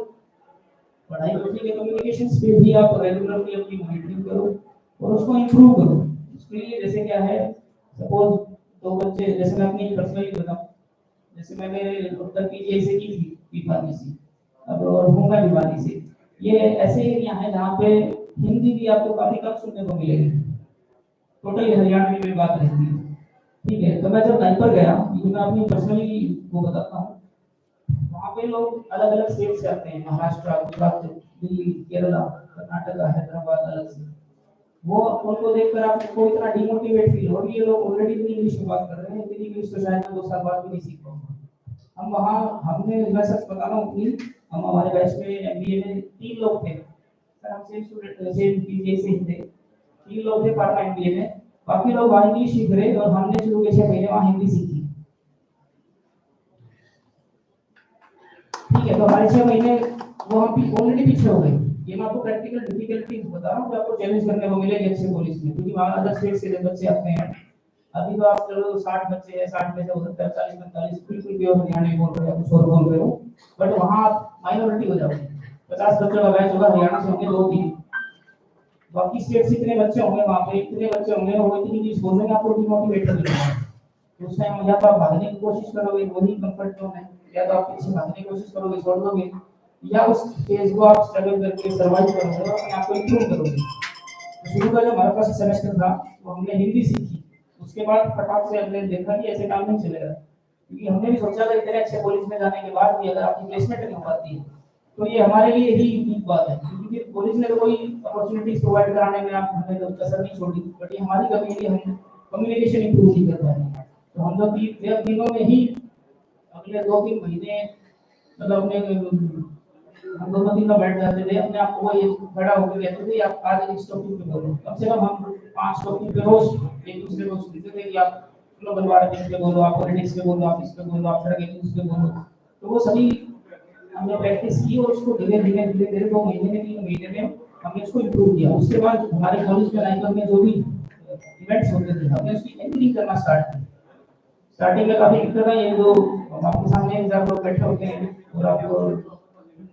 पढ़ाई होती है, कम्युनिकेशन स्किल भी आप रेगुलरली अपनी मॉनिटरिंग करो और उसको इम्प्रूव करो। उसके लिए जैसे क्या है, सपोज दो बच्चे, जैसे मैं अपनी पर्सनली बताऊं, जैसे मैंने उत्तर पीजीआई से की थी बी फार्मेसी, अब और हूँ मैं भिवानी से। ये ऐसे एरिया है जहाँ पे हिंदी भी आपको काफी कम सुनने को मिलेगी, टोटली हरियाणवी में बात रहती है, ठीक है। तो मैं जब वहीं पर गया, ये मैं अपनी पर्सनली वो बताता हूँ, वहाँ पे लोग अलग अलग स्टेट से आते हैं, महाराष्ट्र, गुजरात, दिल्ली, केरला, कर्नाटका, हैदराबाद, अलग से। वो उनको देखकर आपको इतना डिमोटिवेट फील हो, ये लोग ऑलरेडी इतनी इंग्लिश में बात कर रहे हैं, इतनी इंग्लिश तो शायद मैं 2 साल बाद भी नहीं सीख पाऊंगा। हम वहाँ, हमने, मैं सच बता रहा हूँ कि हम हमारे बैच में एमबीए में 3 लोग थे सर, हम सेम स्टूडेंट, सेम पीजीआई से ही थे, 3 लोग थे फार्मा एमबीए में, बाकी लोग वहाँ इंग्लिश सीख रहे और हमने शुरू के 6 महीने वहाँ हिंदी सीखी, ठीक है। तो हमारे 6 महीने वो हम ऑलरेडी पीछे हो गए। ये मैं आपको प्रैक्टिकल डिफिकल्टीज बता रहा हूँ जो आपको चैलेंज करने को मिलेगी अच्छे कॉलेज में, क्योंकि वहाँ अदर स्टेट से बच्चे आते हैं। अभी तो आप चलो 60 बच्चे हैं, 60 में से हो सकता है 40-45 बिल्कुल प्योर हरियाणवी बोल रहे हो, कुछ और बोल रहे हो, बट वहाँ आप माइनॉरिटी हो जाओगे। 50 बच्चों का बैच होगा, हरियाणा से होंगे 2-3, बाकी स्टेट से इतने बच्चे होंगे, वहाँ पे इतने बच्चे होंगे, वो इतनी इंग्लिश बोलेंगे, आपको डिमोटिवेट कर देगा। तो उस टाइम या तो आप भागने की कोशिश करोगे, वही कंफर्ट जोन है, या तो आप पीछे भागने की कोशिश करोगे, छोड़ दोगे, या उस फेज को आप स्ट्रगल करके सर्वाइव करोगे और अपने आप को इंप्रूव करोगे। तो शुरू का जो हमारा फर्स्ट सेमेस्टर था, वो हमने हिंदी सीखी, उसके बाद फटाक से हमने देखा कि ऐसे काम नहीं चलेगा, क्योंकि हमने भी सोचा था इतने अच्छे कॉलेज में जाने के बाद भी अगर आपकी प्लेसमेंट नहीं हो पाती है तो ये हमारे लिए ही यूनिक बात है, क्योंकि कॉलेज ने तो कोई अपॉर्चुनिटीज प्रोवाइड कराने में आप हमें तो कसर नहीं छोड़ी, बट ये हमारी कमी है, हम कम्युनिकेशन इंप्रूव नहीं कर पाए। तो हम लोग 3 दिनों में ही अगले 2-3 महीने, मतलब अपने हम दोनों दिन में बैठ जाते थे, अपने आप को ये खड़ा होकर कहते थे आप आज इस टॉपिक पे बोलो, कम से कम हम 5 टॉपिक पे रोज एक दूसरे को सुनते थे कि आप ग्लोबल वार्मिंग पे बोलो, आप पॉलिटिक्स पे बोलो, आप इस पे बोलो, आप सड़क इश्यूज पे बोलो। तो वो सभी हमने प्रैक्टिस की और उसको धीरे धीरे 2 महीने में 3 महीने में हमने उसको इम्प्रूव किया। उसके बाद हमारे कॉलेज में लाइफ में जो भी इवेंट्स होते थे हमने उसकी एंकरिंग करना स्टार्ट किया। स्टार्टिंग में काफी दिक्कत आई, एक दो आपके सामने एग्जाम लोग बैठे होते हैं और आपको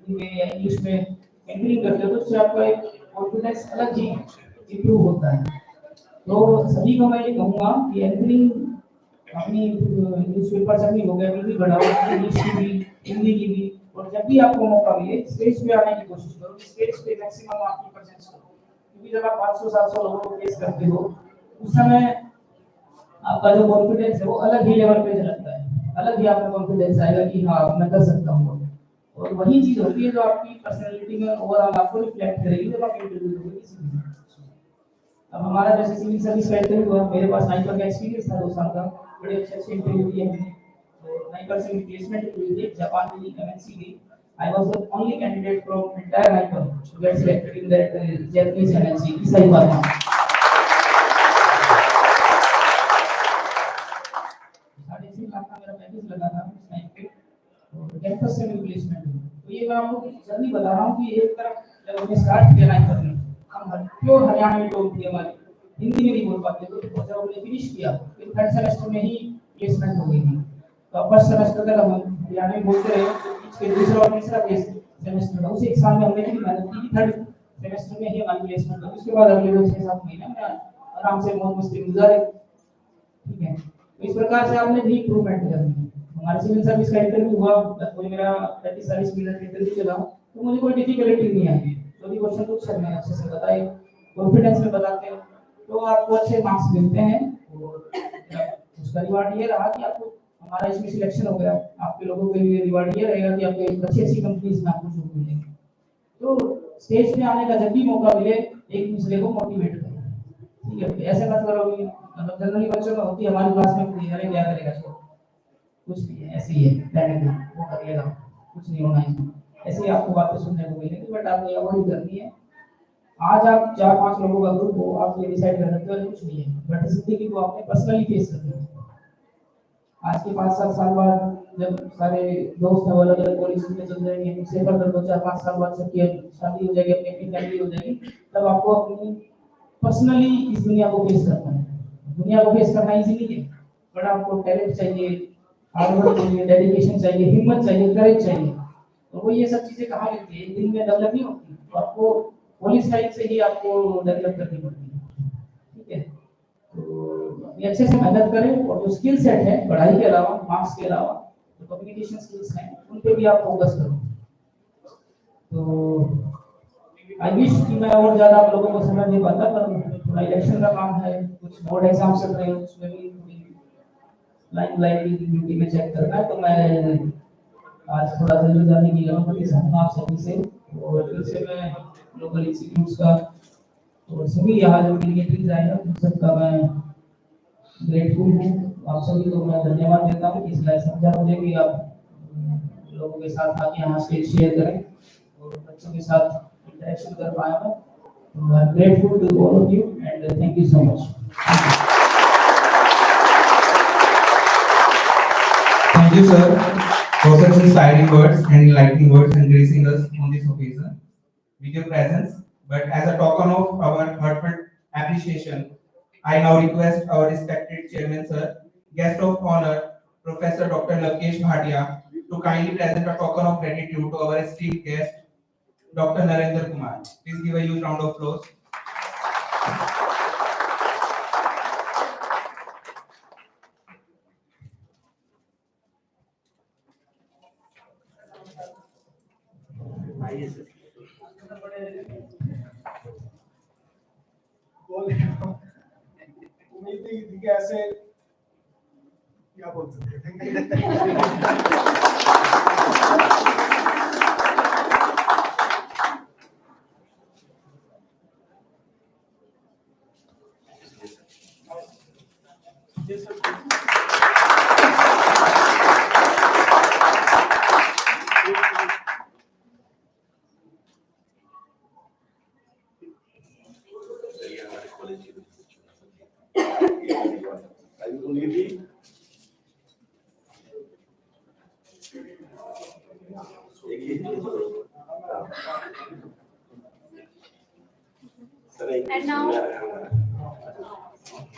इंग्लिश में एंकरिंग करते हो तो उससे आपका एक कॉन्फिडेंस अलग ही इंप्रूव होता है। तो सभी को मैं ये कहूँगा कि एंकरिंग अपनी न्यूज़पेपर से भी हो गया, भी बढ़ाओ, इंग्लिश की भी, हिंदी की भी, और जब भी आपको मौका मिले स्टेज पे आने की कोशिश करो, स्टेज पे मैक्सिमम आपकी प्रेजेंस करो, क्योंकि जब आप 500-700 लोगों को फेस करते हो उस समय आपका जो कॉन्फिडेंस है वो अलग ही लेवल पे झलकता है, अलग ही आपका कॉन्फिडेंस आएगा कि हाँ मैं कर सकता हूँ, और वही चीज होती है जो आपकी पर्सनैलिटी में ओवरऑल आपको रिफ्लेक्ट करेगी जब आप इंटरव्यू दोगे किसी भी। अब हमारा जैसे सिविल सर्विस का इंटरव्यू हुआ, मेरे पास नाइपर का एक्सपीरियंस था 2 साल का, बड़े अच्छे इंटरव्यू दिए हमने, तो नाइपर से प्लेसमेंट हुई थी जापान की एमएनसी की। I was the only candidate from entire Nippon to get selected in that Japanese MNC. सही बात है। 6.5 लाख का मेरा पैकेज लगा था उस टाइम पे, और कैंपस से मेरी प्लेसमेंट हुई। तो ये मैं आपको जल्दी बता रहा हूँ कि एक तरफ जब हमने स्टार्ट किया 9 करने, हम प्योर हरियाणवी टोन थी हमारी, हिंदी में नहीं बोल पाते थे। तो जब हमने फिनिश किया फिर थर्ड सेमेस्टर में ही प्लेसमेंट हो गई थी। तो फर्स्ट सेमेस्टर तक हम हरियाणवी बोलते रहे, इसके दूसरा और तीसरा सेमेस्टर था, उसी एक साल में हमने भी मेहनत की, थर्ड सेमेस्टर में ही हमारी प्लेसमेंट हुई। उसके बाद अगले 6-7 महीने में आराम से मौज मस्ती गुजारे। ठीक है, तो इस प्रकार से आपने भी इम्प्रूवमेंट करनी है। हमारे सिविल सर्विस का इंटरव्यू हुआ, कोई मेरा 35-40 मिनट इंटरव्यू चला, तो मुझे कोई डिफिकल्टी नहीं आई। जो भी क्वेश्चन पूछ सकते हैं अच्छे से बताए, कॉन्फिडेंस में बताते हैं, तो आपको अच्छे मार्क्स मिलते हैं। और उसका रिवार्ड ये रहा कि आपको हमारा इसमें सिलेक्शन हो गया। आपके लोगों के लिए रिवार्ड ये रहेगा कि आपको एक अच्छी कंपनीज में आपको जॉब मिलेगी। तो स्टेज पे आने का जब भी मौका मिले, एक दूसरे को मोटिवेट करो। ठीक है, ऐसे मत करो कि मतलब जनरली बच्चों में होती है हमारी क्लास में कोई अरे क्या करेगा, तो कुछ नहीं है, ऐसे ही है, बैठेगा वो कर लेगा, कुछ नहीं होना इसमें। ऐसे ही आपको बातें सुनने को मिलेंगी, बट आपको ये अवॉइड करनी है। आज आप 4-5 लोगों का ग्रुप हो, आप ये डिसाइड कर सकते हो कुछ नहीं है, बट जिंदगी को आपने पर्सनली फेस करनी है। आज के 5-7 साल बाद जब सारे दोस्त हैं वो अलग अलग कॉलेज में चल जाएंगे, उससे फर्दर 2-4-5 साल बाद सबकी शादी हो जाएगी, अपनी फैमिली हो जाएगी, तब आपको अपनी पर्सनली इस दुनिया को फेस करना है। दुनिया को फेस करना इजी नहीं है, बट आपको टैलेंट चाहिए, हार्डवर्क चाहिए, डेडिकेशन चाहिए, हिम्मत चाहिए, करेज चाहिए। तो वो ये सब चीजें कहाँ मिलती है, एक दिन में डेवलप नहीं होती। तो आपको पुलिस लाइन से ही आपको डेवलप करनी पड़ती है। ठीक है, तो ये अच्छे से मेहनत करें, और जो स्किल सेट है पढ़ाई के अलावा, मार्क्स के अलावा जो कम्युनिकेशन स्किल्स हैं उन पे भी आप फोकस करो। तो आई विश कि मैं और ज्यादा आप लोगों को समय दे पाता, पर थोड़ा इलेक्शन का काम है, कुछ बोर्ड एग्जाम चल रहे हैं, उसमें भी लाइन ड्यूटी में चेक करना है। तो मैं आज थोड़ा जल्दी जाने की अनुमति चाहूंगा आप सभी से। और फिर से मैं लोकल इंस्टीट्यूट्स का और सभी यहाँ जो डिग्निटरीज आए हैं उन सबका मैं ग्रेटफुल हूँ। आप सभी को मैं धन्यवाद देता हूँ कि इस लायक समझा मुझे कि आप लोगों के साथ आके यहाँ स्टेज शेयर करें और बच्चों के साथ इंटरेक्शन कर पाया मैं। तो I am grateful to all of you and thank you so much. Thank you, sir, for such inspiring words and enlightening words and gracing us on this occasion with your presence. But as a token of our heartfelt appreciation, I now request our respected chairman, sir, guest of honor, Professor Dr. Lavkesh Bhatia, to kindly present a token of gratitude to our esteemed guest, Dr. Narendra Kumar. Please give a huge round of applause. उम्मीद नहीं थी कि ऐसे क्या बोल सकते थे।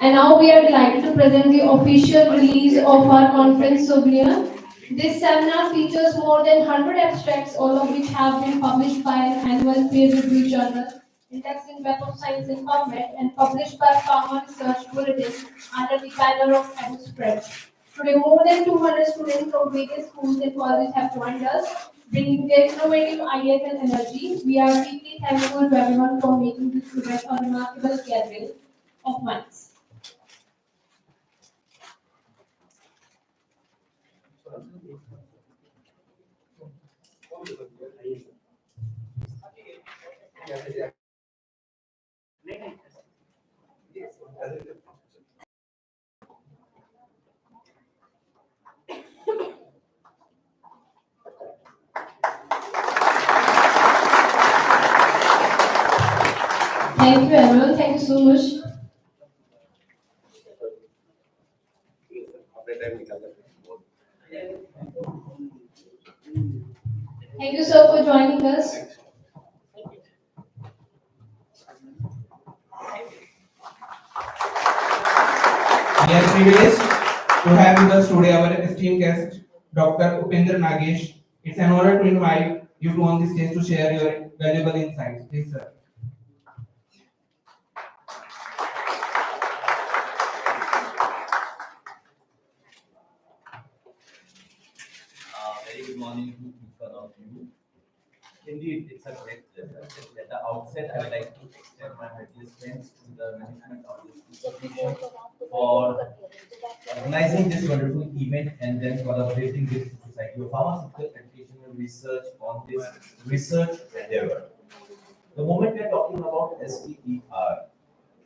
And now we are delighted to present the official release of our conference Souvenir. This seminar features more than 100 abstracts, all of which have been published by an annual peer-reviewed journal, indexed in Web of Science and PubMed, and published by Pharma Research Bulletin under the banner of EduSpread. Today, more than 200 students from various schools and colleges have joined us, bringing their innovative ideas and energy. We are deeply thankful to everyone for making this event a remarkable gathering of minds. Thank you everyone, thank you so much. Thank you, sir, for joining us. We are privileged to have with us today our esteemed guest, Dr. Upendra Nagesh. It's an honor to invite you to on the stage to share your valuable insights. Please, sir. Very good morning to each one of you. Indeed, it's a great pleasure. At the outset, I would like to extend my heartiest thanks to the management of this institution for organizing this wonderful event and then collaborating with the Society of Pharmaceutical Education and Research on this research endeavor. The moment we are talking about STER,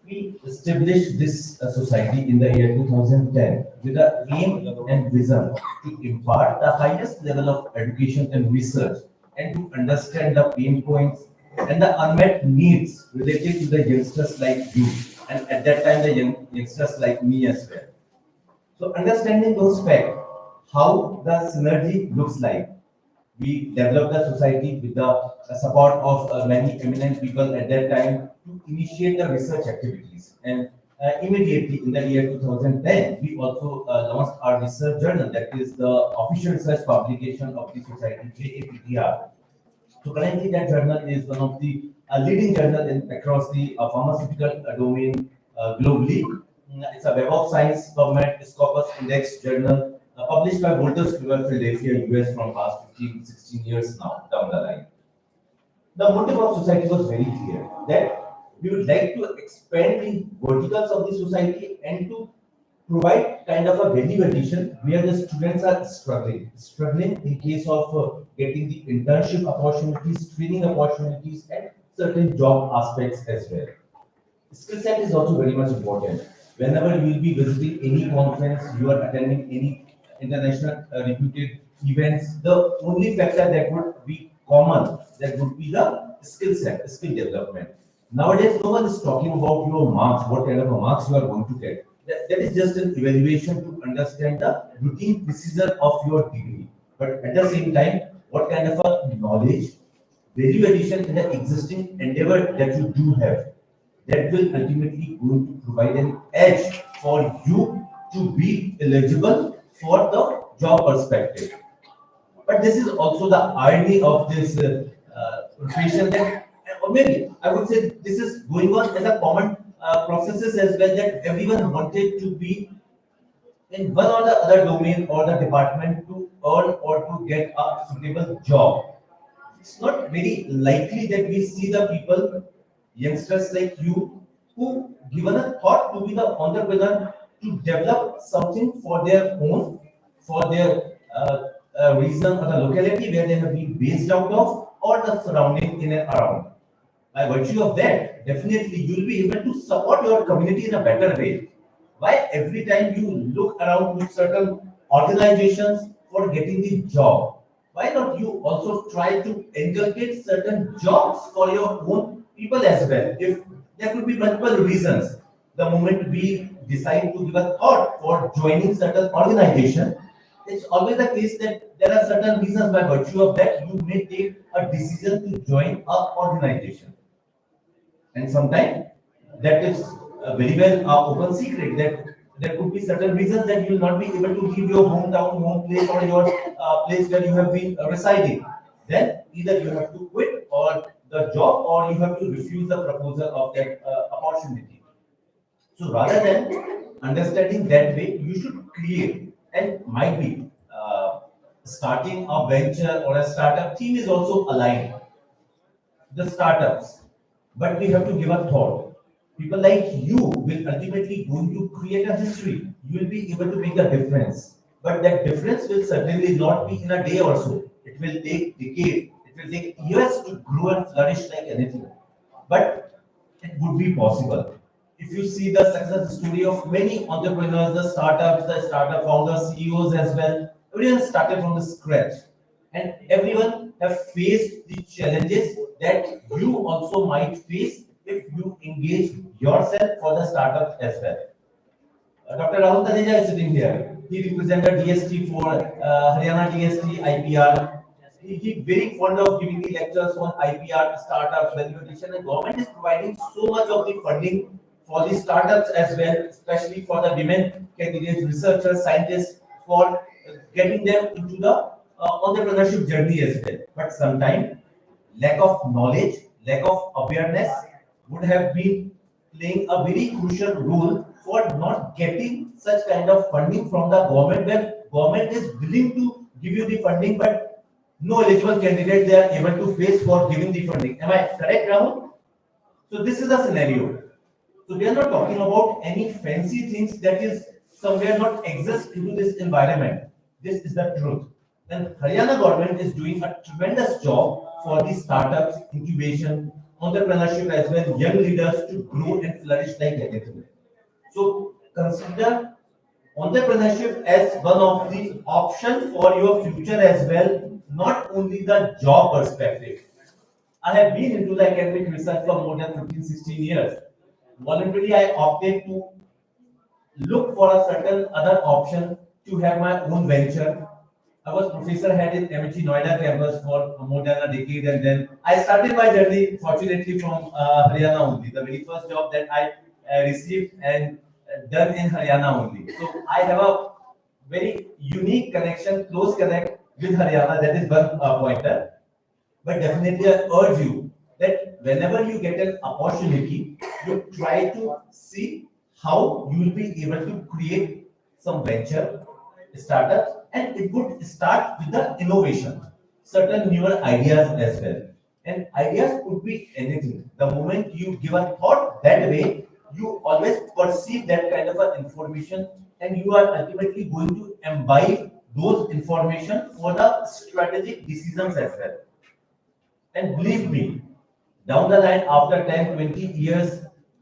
we established this society in the year 2010 with the aim and vision to impart the highest level of education and research and to understand the pain points and the unmet needs related to the youngsters like you and at that time the youngsters like me as well. So understanding those facts, how the synergy looks like, we developed the society with the support of many eminent people at that time to initiate the research activities. And immediately in the year 2010, we also launched our research journal, that is the official research publication of the society, JAPTR. So currently that journal is one of the leading journal across the pharmaceutical domain globally. It's a Web of Science format, Scopus Index journal published by Walters Kluwer, Philadelphia, US from past 15, 16 years now down the line. The motive of society was very clear that we would like to expand the verticals of the society and to provide kind of a value addition where the students are struggling in case of getting the internship opportunities, training opportunities, and certain job aspects as well. Skill set is also very much important. Whenever you will be visiting any conference, you are attending any international reputed events, the only factor that would be common, that would be the skill set, skill development. Nowadays, no one is talking about your marks, what kind of a marks you are going to get. That is just an evaluation to understand the routine precision of your degree. But at the same time, what kind of a knowledge, value addition in the existing endeavor that you do have, that will ultimately going to provide an edge for you to be eligible for the job perspective. But this is also the irony of this profession that, or maybe I would say this is going on as a common processes as well, that everyone wanted to be in one or the other domain or the department to earn or to get a suitable job. It's not very likely that we see the people, youngsters like you, who given a thought to be the entrepreneur to develop something for their own, for their region or the locality where they have been based out of, or the surrounding in and around. By virtue of that, definitely you will be able to support your community in a better way. Why every time you look around to certain organizations for getting the job, why not you also try to inculcate certain jobs for your own people as well? If there could be multiple reasons, the moment we decide to give a thought for joining certain organization, it's always the case that there are certain reasons by virtue of that you may take a decision to join a organization. And sometimes that is very well open secret that there could be certain reasons that you will not be able to leave your hometown, home place, or your place where you have been residing. Then either you have to quit or the job, or you have to refuse the proposal of that opportunity. So rather than understanding that way, you should create, and might be starting a venture or a startup team is also aligned, the startups, but we have to give a thought. People like you will ultimately going to create a history. You will be able to make a difference, but that difference will certainly not be in a day or so. It will take decades. It will take years to grow and flourish like anything. But it would be possible. If you see the success story of many entrepreneurs, the startup founders, CEOs as well, everyone started from the scratch, and everyone have faced the challenges that you also might face if you engage yourself for the startup as well. Dr. Rahul Taneja is sitting here. He represented DST for Haryana DST IPR. he very fond of giving the lectures on IPR, startups, value addition, and government is providing so much of the funding for the startups as well, especially for the women candidates, researchers, scientists, for getting them into the entrepreneurship journey as well. But sometimes lack of knowledge, lack of awareness would have been playing a very crucial role for not getting such kind of funding from the government, where government is willing to give you the funding, but no eligible candidate they are able to face for giving the funding. Am I correct, Rahul? So this is the scenario. So we are not talking about any fancy things that is somewhere not exist into this environment. This is the truth. And Haryana government is doing a tremendous job for the startups, incubation, entrepreneurship as well, young leaders to grow and flourish like anything. So consider entrepreneurship as one of the option for your future as well, not only the job perspective. I have been into the academic research for more than 15, 16 years. Voluntarily, I opted to look for a certain other option to have my own venture. I was professor head in MIT Noida campus for more than a decade, and then I started my journey, fortunately, from Haryana only. The very first job that I received and done in Haryana only. So I have a very unique connection, close connect with Haryana. That is one pointer. But definitely, I urge you that whenever you get an opportunity, you try to see how you will be able to create some venture, startups, and it would start with the innovation, certain newer ideas as well. And ideas could be anything. The moment you give a thought that way, you always perceive that kind of a information, and you are ultimately going to imbibe those information for the strategic decisions as well. And believe me, down the line, after 10, 20 years,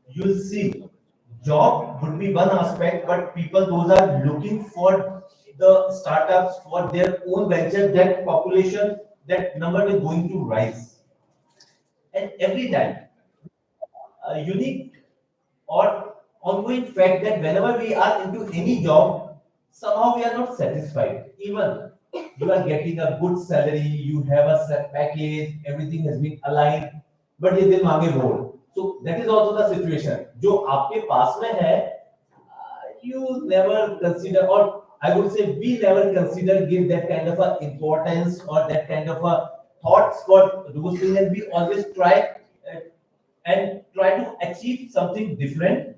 you'll see job would be one aspect, but people those are looking for the startups for their own venture, that population, that number is going to rise. And every time, a unique or ongoing fact that whenever we are into any job, somehow we are not satisfied. Even you are getting a good salary, you have a set package, everything has been aligned, but ये दिल मांगे more. So that is also the situation. जो आपके पास में है, you never consider, or I would say we never consider give that kind of a importance or that kind of a thoughts for those things, and we always try and try to achieve something different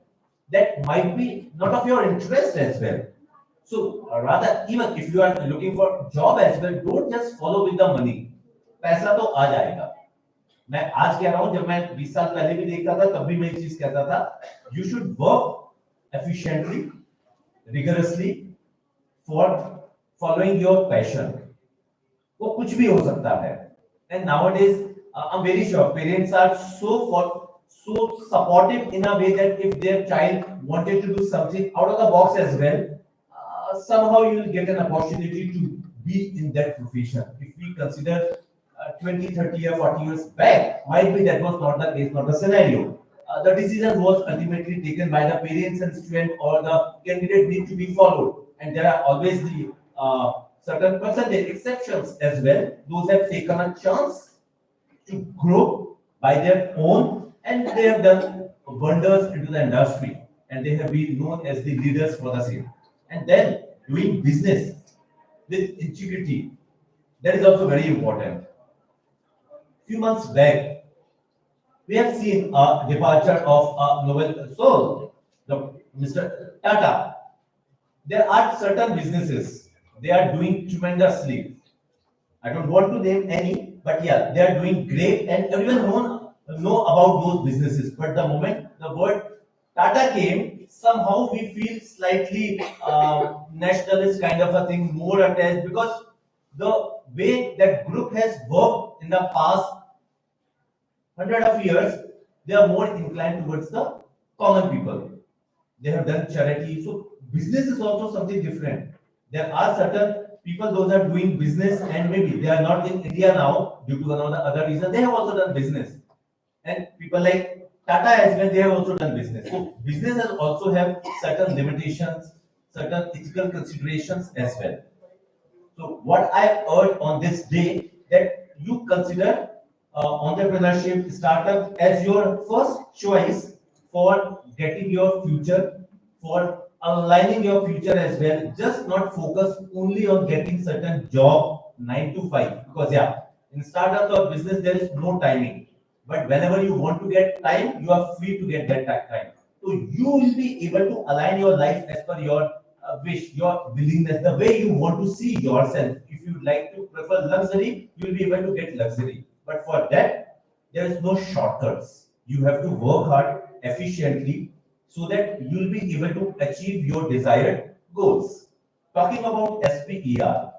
that might be not of your interest as well. So rather, even if you are looking for job as well, don't just follow with the money. पैसा तो आ जाएगा. मैं आज कह रहा हूं, जब मैं 20 साल पहले भी देखता था तब भी मैं एक चीज कहता था, you should work efficiently, rigorously for following your passion. वो कुछ भी हो सकता है. And nowadays, I'm very sure parents are so supportive in a way that if their child wanted to do something out of the box as well, somehow you will get an opportunity to be in that profession. If we consider 20, 30 or 40 years back, might be that was not the case, not the scenario. The decision was ultimately taken by the parents and student, or the candidate need to be followed. And there are always the certain percentage exceptions as well. Those have taken a chance to grow by their own, and they have done wonders into the industry, and they have been known as the leaders for the same. And then doing business with integrity, that is also very important. Few months back, we have seen a departure of a noble soul, Mr. Tata. There are certain businesses, they are doing tremendously. I don't want to name any, but yeah, they are doing great, and everyone know about those businesses. But the moment the word Tata came, somehow we feel slightly nationalist kind of a thing, more attached, because the way that group has worked in the past 100 of years, they are more inclined towards the common people. They have done charity. So business is also something different. There are certain people those are doing business, and maybe they are not in India now due to another other reason. They have also done business. And people like Tata as well, they have also done business. So businesses also have certain limitations, certain ethical considerations as well. So what I urge on this day that you consider entrepreneurship, startup as your first choice for getting your future, for aligning your future as well. Just not focus only on getting certain job 9 to 5, because yeah, in startups or business there is no timing. But whenever you want to get time, you are free to get that time. So you will be able to align your life as per your wish, your willingness, the way you want to see yourself. If you like to prefer luxury, you will be able to get luxury. But for that, there is no shortcuts. You have to work hard efficiently so that you will be able to achieve your desired goals. Talking about SPER,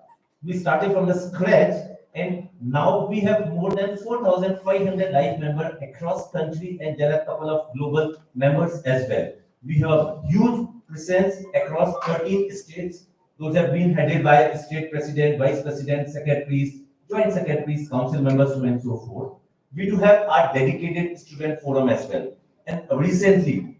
we started from the scratch and now we have more than 4,500 live members across country, and there are a couple of global members as well. We have huge presence across 13 states. Those have been headed by state president, vice president, secretaries, joint secretaries, council members, so on and so forth. We do have our dedicated student forum as well. And recently,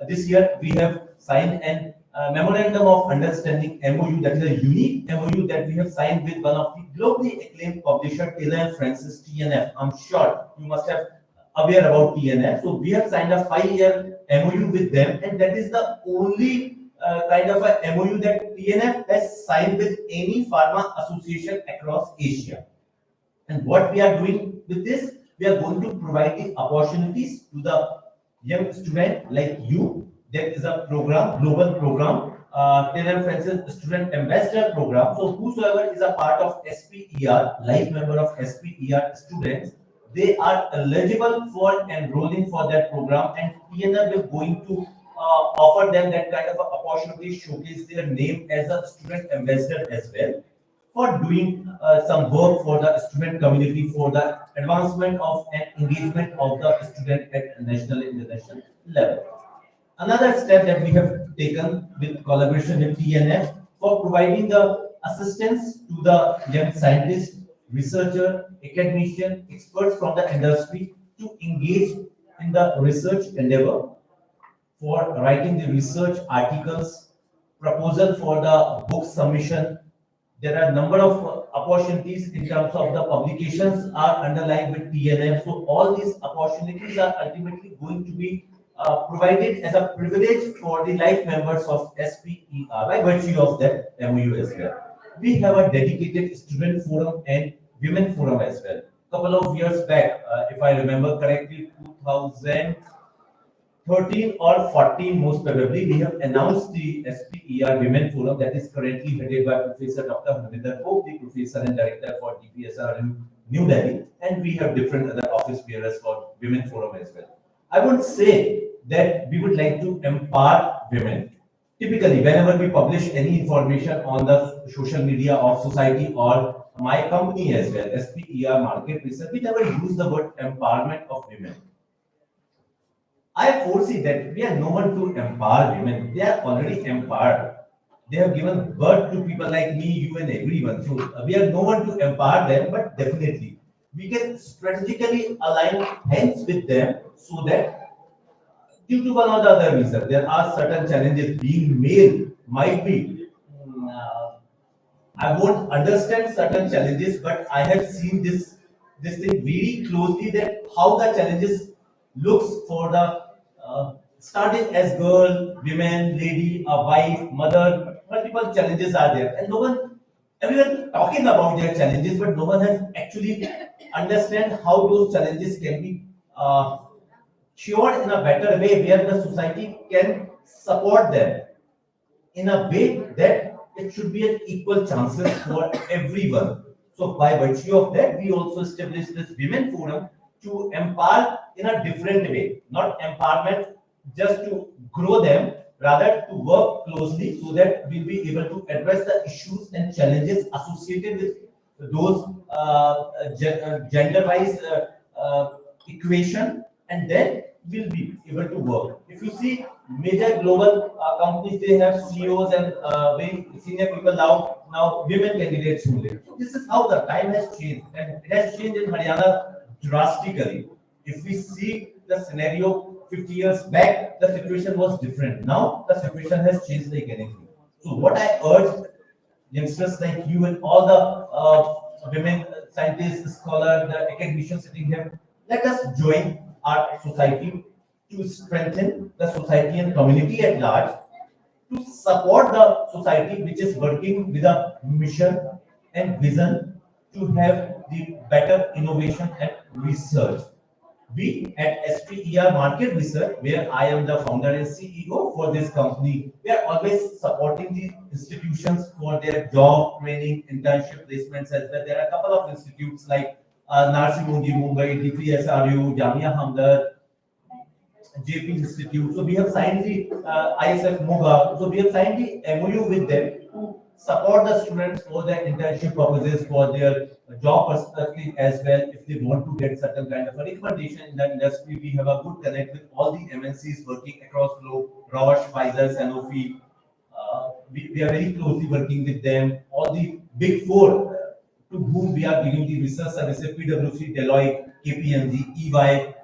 this year, we have signed an memorandum of understanding MOU, that is a unique MOU that we have signed with one of the globally acclaimed publisher, Taylor and Francis, TNF. I'm sure you must have aware about TNF. So we have signed a 5-year MOU with them, and that is the only kind of a MOU that TNF has signed with any pharma association across Asia. And what we are doing with this, we are going to provide the opportunities to the young student like you. There is a program, global program, Taylor Francis Student Ambassador Program. So whosoever is a part of SPER, life member of SPER students, they are eligible for enrolling for that program, and TNF is going to offer them that kind of a opportunity, showcase their name as a student ambassador as well, for doing some work for the student community, for the advancement of and engagement of the student at national and international level. Another step that we have taken with collaboration with TNF for providing the assistance to the young scientists, researcher, academician, experts from the industry to engage in the research endeavor, for writing the research articles, proposal for the book submission. There are a number of opportunities in terms of the publications are underlined with TNF. So all these opportunities are ultimately going to be provided as a privilege for the life members of SPER by virtue of that MOU as well. We have a dedicated student forum and women forum as well. Couple of years back, if I remember correctly, 2013 or 14 most probably, we have announced the SPER Women Forum that is currently headed by Professor Dr. Harminder Hope, the Professor and Director for DPSR in New Delhi, and we have different other office bearers for Women Forum as well. I would say that we would like to empower women. Typically, whenever we publish any information on the social media of society or my company as well, SPER Market Research, we never use the word empowerment of women. I foresee that we are no one to empower women. They are already empowered. They have given birth to people like me, you, and everyone. So we are no one to empower them, but definitely we can strategically align hands with them so that due to one or the other reason, there are certain challenges. Being male might be, I won't understand certain challenges, but I have seen this thing very closely, that how the challenges looks for the starting as girl, women, lady, a wife, mother. Multiple challenges are there, and no one, everyone talking about their challenges, but no one has actually understand how those challenges can be cured in a better way, where the society can support them in a way that it should be an equal chances for everyone. So by virtue of that, we also established this women forum to empower in a different way, not empowerment just to grow them, rather to work closely so that we'll be able to address the issues and challenges associated with those gender-wise equation, and then we'll be able to work. If you see major global companies, they have CEOs and very senior people now women candidates only. So this is how the time has changed, and it has changed in Haryana drastically. If we see the scenario 50 years back, the situation was different. Now the situation has changed like anything. So what I urge youngsters like you and all the women scientist, scholar, the academician sitting here, let us join our society to strengthen the society and community at large, to support the society which is working with a mission and vision to have the better innovation and research. We at SPER Market Research, where I am the founder and CEO for this company, we are always supporting the institutions for their job training, internship placements as well. There are a couple of institutes like Narsi Mungi Mumbai, DPSRU, Jamia Hamdard, JP Institute. So we have signed the ISF MOGA. So we have signed the MOU with them to support the students for their internship purposes, for their job perspective as well. If they want to get certain kind of a recommendation in the industry, we have a good connect with all the MNCs working across globe, Roche, Pfizer, Sanofi. We are very closely working with them. All the big four to whom we are giving the research services, PwC, Deloitte, KPMG, EY.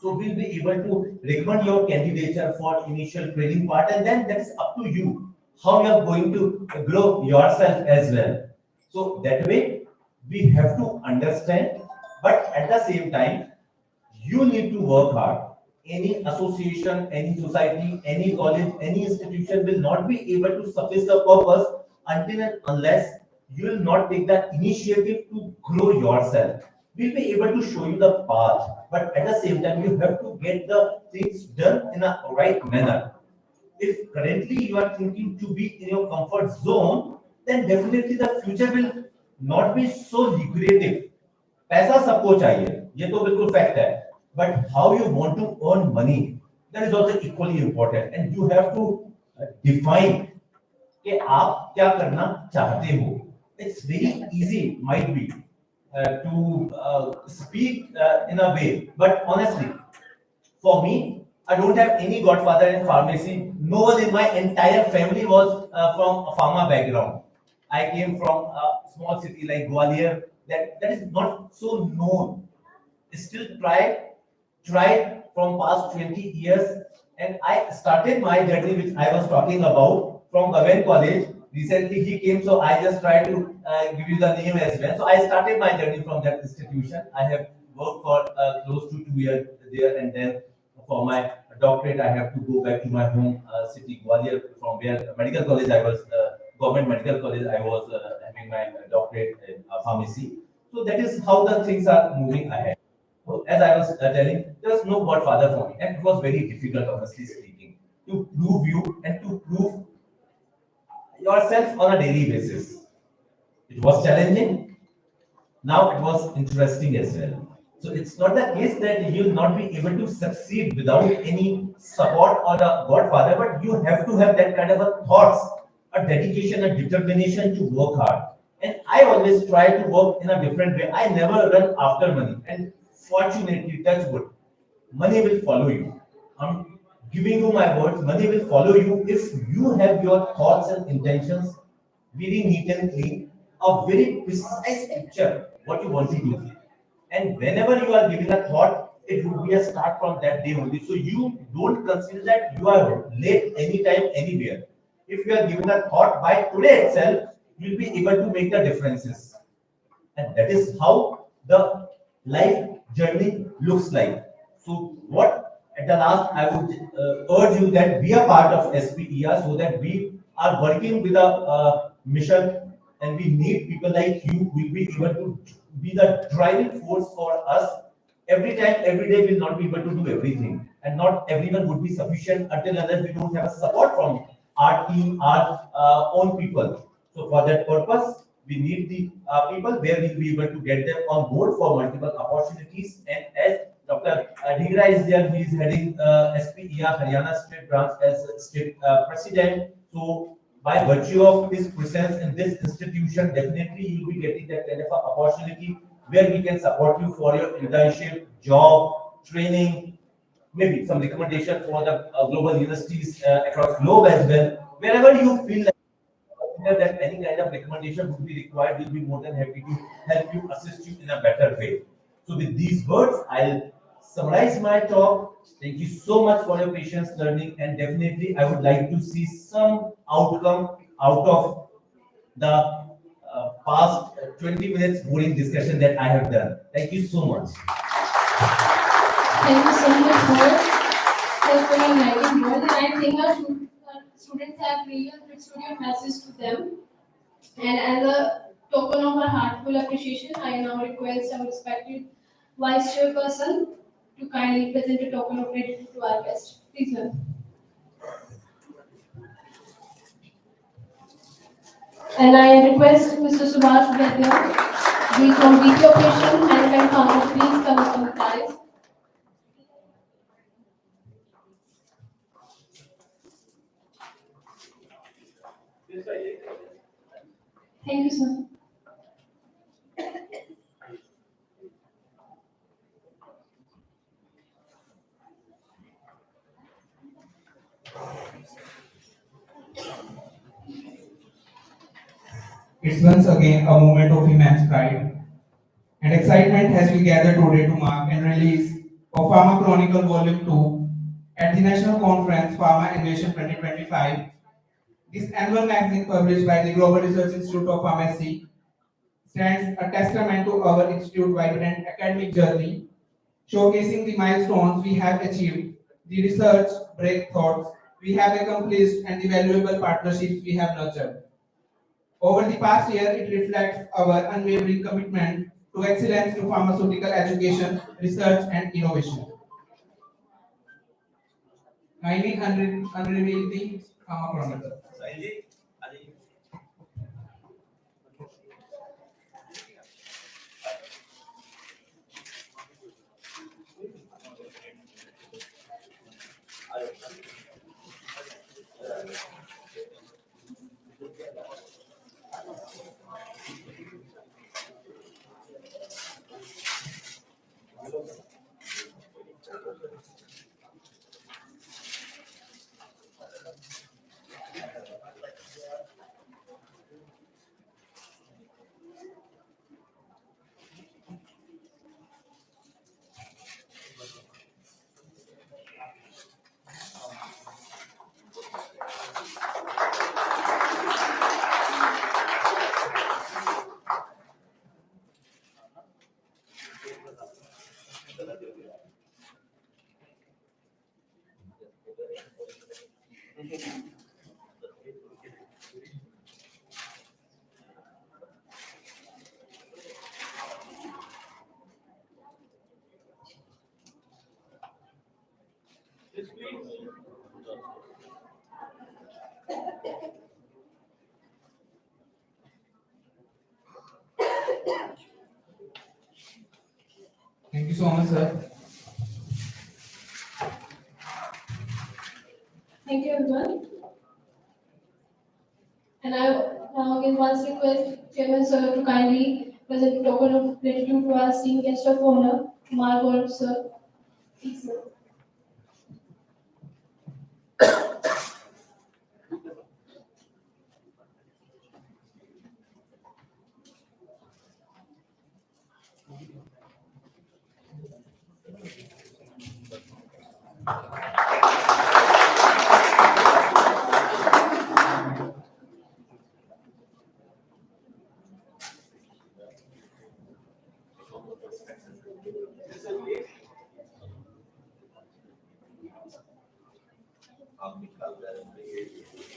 So we'll be able to recommend your candidature for initial training part, and then that is up to you how you are going to grow yourself as well. So that way we have to understand, but at the same time you need to work hard. Any association, any society, any college, any institution will not be able to suffice the purpose until and unless you will not take the initiative to grow yourself. We'll be able to show you the path, but at the same time you have to get the things done in a right manner. If currently you are thinking to be in your comfort zone, then definitely the future will not be so lucrative. पैसा सबको चाहिए, ये तो बिल्कुल fact है, but how you want to earn money, that is also equally important, and you have to define कि आप क्या करना चाहते हो. It's very easy, might be, to speak in a way, but honestly, for me, I don't have any godfather in pharmacy. No one in my entire family was from a pharma background. I came from a small city like Gwalior that is not so known. Still tried from past 20 years, and I started my journey, which I was talking about, from Gaven College. Recently he came, so I just tried to give you the name as well. So I started my journey from that institution. I have worked for close to 2 years there, and then for my doctorate, I have to go back to my home city, Gwalior, from where medical college I was, government medical college, I was having my doctorate in pharmacy. So that is how the things are moving ahead. So as I was telling, there was no godfather for me, and it was very difficult, honestly speaking, to prove you and to prove yourself on a daily basis. It was challenging. Now it was interesting as well. So it's not the case that you will not be able to succeed without any support or a godfather, but you have to have that kind of a thoughts, a dedication, a determination to work hard. And I always try to work in a different way. I never run after money. And fortunately, touch wood, money will follow you. I'm giving you my words, money will follow you if you have your thoughts and intentions very neat and clean, a very precise picture what you want to do. And whenever you are giving a thought, it would be a start from that day only. So you don't consider that you are late anytime, anywhere. If you are giving a thought by today itself, you'll be able to make the differences. And that is how the life journey looks like. So what at the last I would urge you that be a part of SPER so that we are working with a mission, and we need people like you who will be able to be the driving force for us. Every time, every day, we'll not be able to do everything, and not everyone would be sufficient until unless we don't have a support from our team, our own people. So for that purpose, we need the people where we'll be able to get them on board for multiple opportunities. And as Dr. Dhigra is there, he is heading SPER Haryana State Branch as State President. So by virtue of his presence in this institution, definitely you will be getting that kind of an opportunity where we can support you for your internship, job, training, maybe some recommendation for the global universities across globe as well. Wherever you feel that any kind of recommendation would be required, we'll be more than happy to help you, assist you in a better way. So with these words, I'll summarize my talk. Thank you so much for your patience learning, and definitely I would like to see some outcome out of the past 20 minutes boring discussion that I have done. Thank you so much. Thank you so much for your enlightening word. And I think our students have really understood your message to them. And as a token of our heartful appreciation, I now request our respected Vice Chairperson to kindly present a token of gratitude to our guest. Please, ma'am. And I request Mr. Subhash Vaidya, who is from VP Operation and Pharma, please come up on the dais. Thank you, sir. It's once again a moment of immense pride and excitement as we gather today to mark and release of Pharma Chronicle Volume 2 at the National Conference Pharma Anveshan 2025. This annual magazine published by the Global Research Institute of Pharmacy stands a testament to our institute's vibrant academic journey, showcasing the milestones we have achieved, the research breakthroughs we have accomplished, and the valuable partnerships we have nurtured. Over the past year, it reflects our unwavering commitment to excellence in pharmaceutical education, research, and innovation. Kindly unreveal the Pharma Chronicle. Thank you so much, sir. Thank you, everyone. And I now again once request Chairman Sir to kindly present a token of gratitude to our esteemed guest of honor, Margot Sir. Please, sir.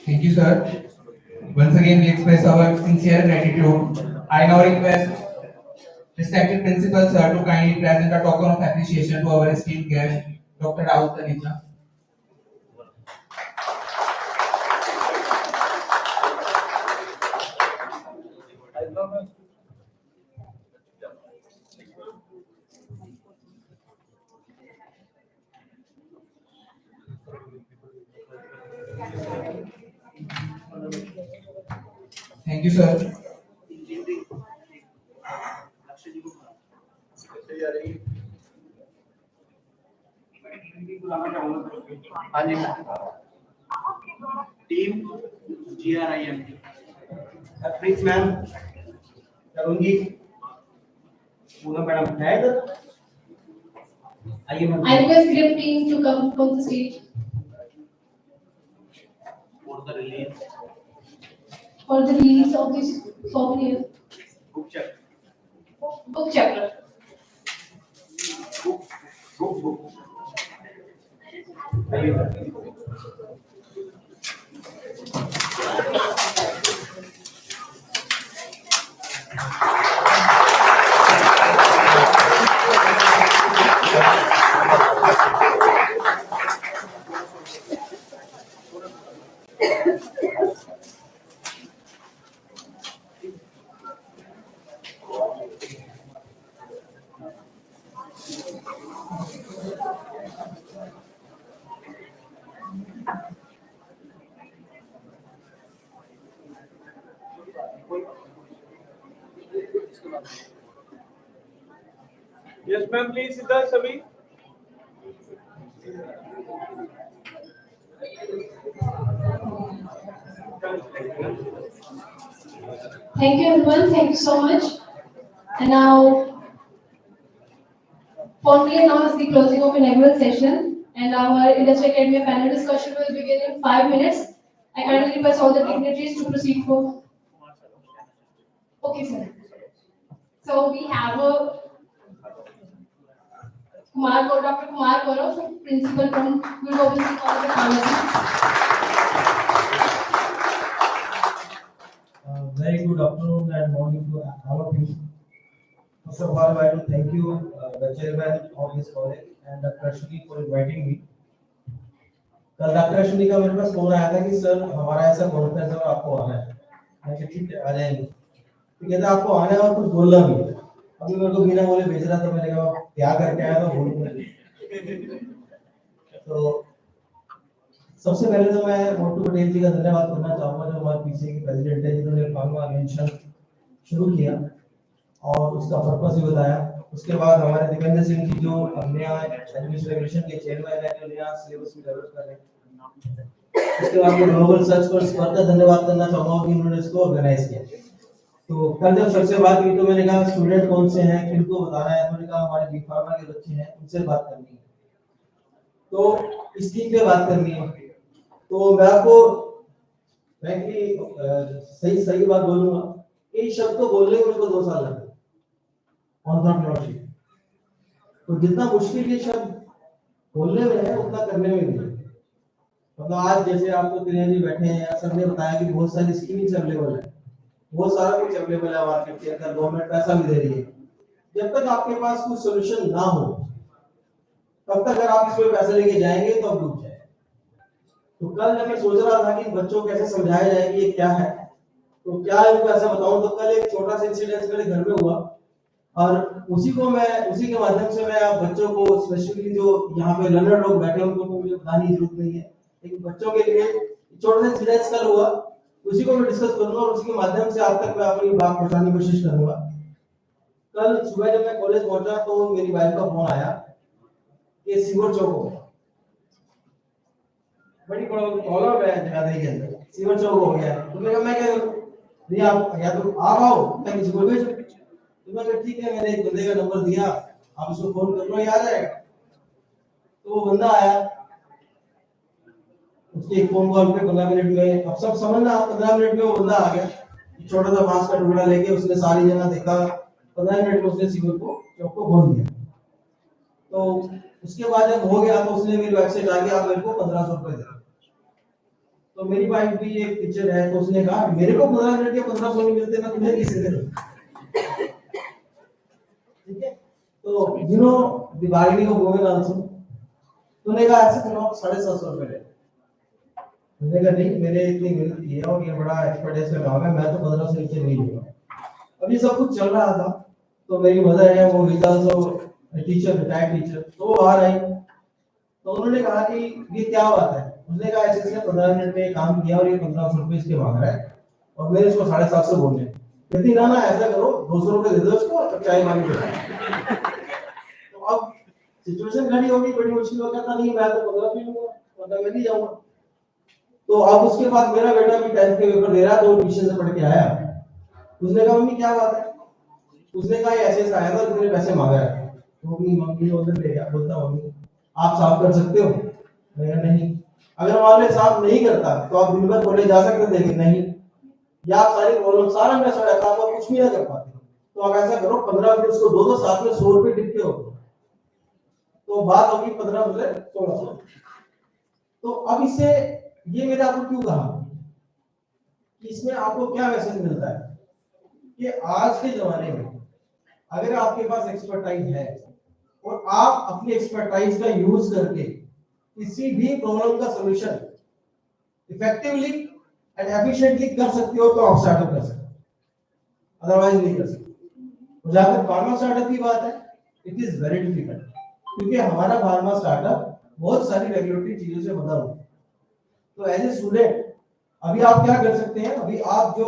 Thank you, sir. Once again, we express our sincere gratitude. I now request respected principal, sir, to kindly present a token of appreciation to our esteemed guest, Dr. Raut Taneja. Thank you, sir. हाँ जी team GRIM please ma'am Tarun ji Poonam madam है इधर आइए ma'am I request GRIP team to come on the stage for the release for the release of this Souvenir. Book check. Book chapter. Book. Yes, ma'am, please, इधर सभी. Thank you everyone, thank you so much. And now, formally announce the closing of inaugural session, and our Industry Academy panel discussion will begin in 5 minutes. I kindly request all the dignitaries to proceed for. Okay, sir. So we have Dr. Kumar Gaurav, principal from Guru Gobind Singh College of Pharmacy. Very good afternoon and morning to all of you. First of all, I want to thank you, the chairman of this college and Dr. Ashwini for inviting me. कल doctor Ashwini का मेरे पास phone आया था कि sir हमारा ऐसा conference है और आपको आना है. मैं कहा ठीक है आ जाएंगे. तो कहता आपको आना है और कुछ बोलना भी है. अभी मेरे को बिना बोले भेज रहा था. मैंने कहा क्या करके आया था बोलूंगा. तो सबसे पहले तो मैं मोटू पटेल जी का धन्यवाद करना चाहूंगा जो हमारे पीछे के प्रेसिडेंट है जिन्होंने फार्मा अन्वेषण शुरू किया और उसका पर्पस भी बताया. उसके बाद हमारे दिग्विजय सिंह जी जो नया एडमिनिस्ट्रेशन के चेयरमैन है जो नया सिलेबस भी डेवलप कर रहे हैं. उसके बाद मैं ग्लोबल सर्च पर स्क्वाड का धन्यवाद करना चाहूंगा कि उन्होंने इसको ऑर्गेनाइज किया. तो कल जब सबसे बात हुई तो मैंने कहा स्टूडेंट कौन से हैं किनको बताना है. उन्होंने कहा हमारे बी फार्मा के बच्चे हैं उनसे बात करनी है. तो इस चीज पे बात करनी है. तो मैं आपको फ्रैंकली सही बात बोलूंगा. ये शब्द को बोलने में मुझको 2 साल लगे. एंटरप्रेन्योरशिप तो जितना मुश्किल ये शब्द बोलने में है उतना करने में नहीं है. मतलब आज जैसे आपको त्रिया जी बैठे हैं सबने बताया कि बहुत सारी स्कीम्स अवेलेबल है. बहुत सारा कुछ अवेलेबल है मार्केट के अंदर. गवर्नमेंट पैसा भी दे रही है. जब तक आपके पास कुछ सोल्यूशन ना हो तब तक अगर आप इसमें पैसे लेके जाएंगे तो आप डूब जाए. तो कल जब मैं सोच रहा था कि बच्चों को कैसे समझाया जाए कि ये क्या है तो क्या इनको ऐसा बताऊं. तो कल एक छोटा सा इंसिडेंट मेरे घर में हुआ और उसी के माध्यम से मैं बच्चों को स्पेशली जो यहाँ पे लर्नर लोग बैठे हैं उनको तो मुझे बताने की जरूरत नहीं है. लेकिन बच्चों के लिए छोटा सा इंसिडेंट कल हुआ उसी को मैं डिस्कस करूंगा और उसके माध्यम से आप तक मैं अपनी बात पहुंचाने की कोशिश करूंगा. कल सुबह जब मैं कॉलेज पहुंचा तो मेरी वाइफ का फोन आया कि सीवर चौक हो गया. बड़ी प्रॉब्लम है जगाधरी के अंदर. सीवर चौक हो गया. तो मैं क्या करूं. नहीं आप या तो आप आओ मैं किसी को भेज. तो मैं ठीक है मैंने एक बंदे का नंबर दिया आप उसको फोन कर लो ये आ जाएगा. तो वो बंदा आया. उसके एक फोन कॉल पे 15 मिनट में अब सब समझना 15 मिनट में वो बंदा आ गया. छोटा सा बांस का टुकड़ा लेके उसने सारी जगह देखा. 15 मिनट में उसने सीवर को चौक को खोल दिया. तो उसके बाद जब हो गया तो उसने मेरी वाइफ से कहा कि आप मेरे को 1500 रुपए दे. तो मेरी वाइफ भी एक टीचर है तो उसने कहा मेरे को 15 मिनट के 1500 नहीं मिलते ना तुम्हें किसी दे. ठीक है. तो you know the bargaining of women also. तूने कहा ऐसे करो 750 रुपए ले. मैंने कहा नहीं मेरे इतनी मेहनत की है और ये बड़ा एक्सपर्ट है इसका काम है मैं तो 1500 से नीचे नहीं लूंगा. अब ये सब कुछ चल रहा था तो मेरी मदर है वो is also teacher retired teacher. तो वो बाहर आई तो उन्होंने कहा कि ये क्या बात है. उसने कहा ऐसे इसने 15 मिनट में काम किया और ये 1500 रुपए इसके मांग रहा है और मैंने इसको 750 बोले. कहती ना ऐसा करो 200 रुपए दे दो इसको और चाय मांग लो. तो अब सिचुएशन खड़ी होगी बड़ी मुश्किल हो. कहता नहीं मैं तो 15 भी लूंगा मतलब मैं नहीं जाऊंगा. तो अब उसके बाद मेरा बेटा भी 10th के पेपर दे रहा तो ट्यूशन से पढ़ के आया. उसने कहा मम्मी क्या बात है. उसने कहा ऐसे आया था तुमने पैसे मांगा है. तो मम्मी ने उधर ले गया. बोलता मम्मी आप साफ कर सकते हो. मैं नहीं. अगर मान लो साफ नहीं करता तो आप दिन भर कॉलेज जा सकते थे. नहीं या आप सारी प्रॉब्लम सारा मैस हो जाता है, आप कुछ भी ना कर पाते, तो आप ऐसा करो 15 मिनट उसको दो दो साथ में 100 रुपए टिप के हो, तो बात होगी 15 से 1600। तो अब इससे ये मैंने आपको क्यों कहा कि इसमें आपको क्या मैसेज मिलता है कि आज के जमाने में अगर आपके पास एक्सपर्टाइज है और आप अपनी एक्सपर्टाइज का यूज करके किसी भी प्रॉब्लम का सॉल्यूशन इफेक्टिवली एंड एफिशिएंटली कर सकते हो, तो आप स्टार्टअप कर सकते हो, अदरवाइज नहीं कर सकते। और जहां तक फार्मा स्टार्टअप की बात है, इट इज वेरी डिफिकल्ट, क्योंकि हमारा फार्मा स्टार्टअप बहुत सारी रेगुलेटरी चीजों से बंधा हुआ है। तो एज ए स्टूडेंट अभी आप क्या कर सकते हैं, अभी आप जो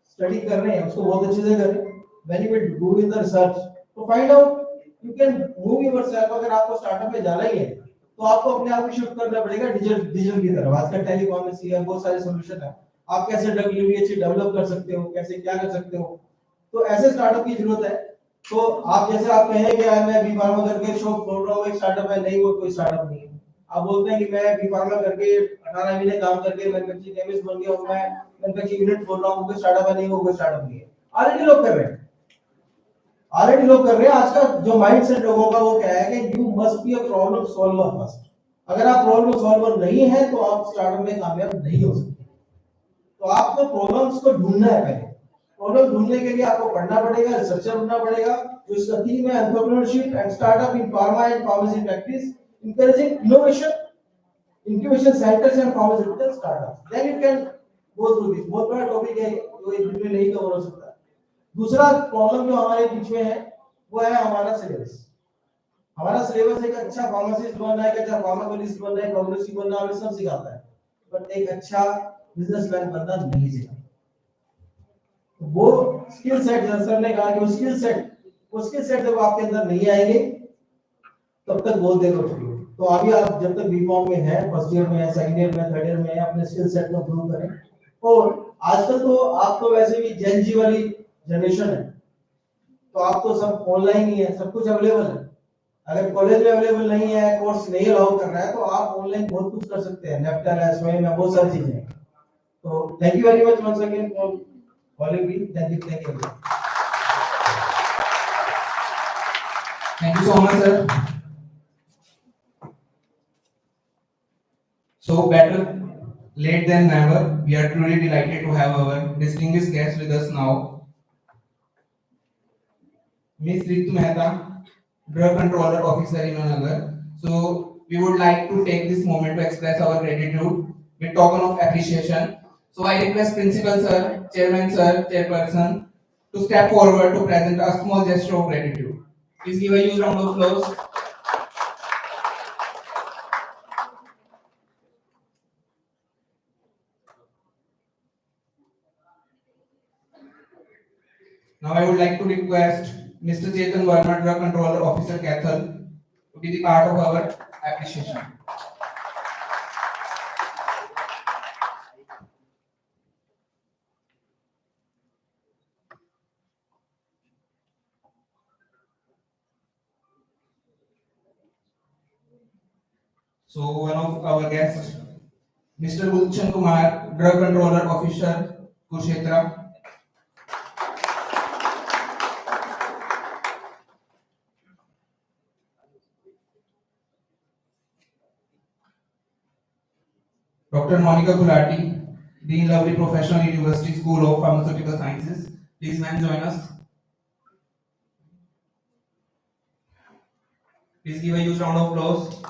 स्टडी कर रहे हैं उसको बहुत अच्छे से करें, when you will do in the research to find out you can move yourself. अगर आपको स्टार्टअप में जाना ही है तो आपको अपने आप को शिफ्ट करना पड़ेगा डिजिटल की तरफ। आजकल टेलीकॉमर्स है, बहुत सारे सॉल्यूशन है, आप कैसे डब्ल्यूबीएच डेवलप कर सकते हो, कैसे क्या कर सकते हो, तो ऐसे स्टार्टअप की जरूरत है। तो आप जैसे आप कहें कि यार मैं बी फार्मा करके शो खोल रहा हूँ, एक स्टार्टअप है, नहीं वो कोई स्टार्टअप नहीं है। आप बोलते हैं कि मैं बी फार्मा करके 18 महीने काम करके मैन्युफैक्चरिंग केमिस्ट बन गया हूँ, मैं मैन्युफैक्चरिंग यूनिट खोल रहा हूँ, कोई स्टार्टअप है, नहीं वो कोई स्टार्टअप नहीं है। ऑलरेडी लोग कर रहे हैं, ऑलरेडी लोग कर रहे हैं। आज का जो माइंडसेट लोगों का वो क्या है कि you must be a problem solver first. अगर आप प्रॉब्लम सॉल्वर नहीं है तो आप स्टार्टअप में कामयाब नहीं हो सकते। तो आपको प्रॉब्लम्स को ढूंढना है पहले। प्रॉब्लम ढूंढने के लिए आपको पढ़ना पड़ेगा, रिसर्चर बनना पड़ेगा। जो इसका थीम है entrepreneurship and startup in pharma and pharmacy practice, encouraging innovation, incubation centers and pharmaceutical startups. Then you can go through this. बहुत बड़ा टॉपिक है जो एक दिन में नहीं कवर हो सकता। दूसरा प्रॉब्लम जो हमारे बीच में है वो है हमारा सिलेबस। हमारा सिलेबस एक अच्छा फार्मासिस्ट बनना है, एक अच्छा फार्माकोलॉजिस्ट बनना है, फार्मेसी बनना हमें सब सिखाता है, बट एक अच्छा बिजनेसमैन बनना नहीं सिखाता। वो स्किल सेट, जैसा सर ने कहा कि वो स्किल सेट जब आपके अंदर नहीं आएंगे तब तक बहुत देर हो चुकी है। तो अभी आप जब तक बीकॉम में है, फर्स्ट ईयर में है, सेकंड ईयर में, थर्ड ईयर में है, अपने स्किल सेट को इंप्रूव करें। और आजकल तो आप तो वैसे भी जेन जी वाली जनरेशन है, तो आप तो सब ऑनलाइन ही है, सब कुछ अवेलेबल है। अगर कॉलेज में अवेलेबल नहीं है, कोर्स नहीं अलाउ कर रहा है, तो आप ऑनलाइन बहुत कुछ कर सकते हैं, नेपटल है, स्वयं है, बहुत सारी चीजें हैं। तो thank you very much once again for calling me. Thank you. Thank you so much, sir. So better late than never. We are truly delighted to have our distinguished guest with us now, Miss Ritu Mehta, Drug Controller Officer in Inauguration. So we would like to take this moment to express our gratitude with token of appreciation. So I request Principal Sir, Chairman Sir, Chairperson to step forward to present a small gesture of gratitude. Please give a huge round of applause. Now I would like to request Mr. Chetan Verma, Drug Controller Officer, Cathal, to be the part of our appreciation. So one of our guests, Mr. Gulshan Kumar, Drug Controller Officer, Kurshetra. Dr. Monica Gulati, Dean Lovely Professional University School of Pharmaceutical Sciences. Please, ma'am, join us. Please give a huge round of applause.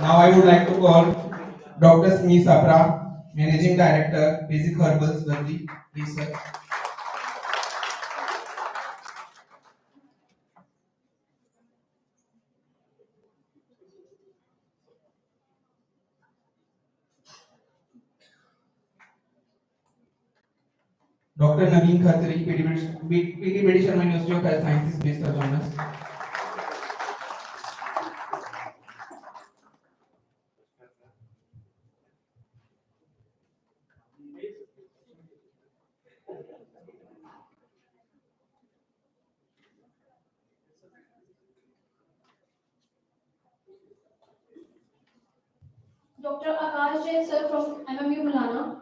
Now I would like to call Dr. Smee Sapra, Managing Director, Basic Herbals, Delhi. Please, sir. Dr. Naveen Khatri, PT Sharma University of Health Sciences, please sir, join us. Dr. Akash Jain sir from MMU Milana.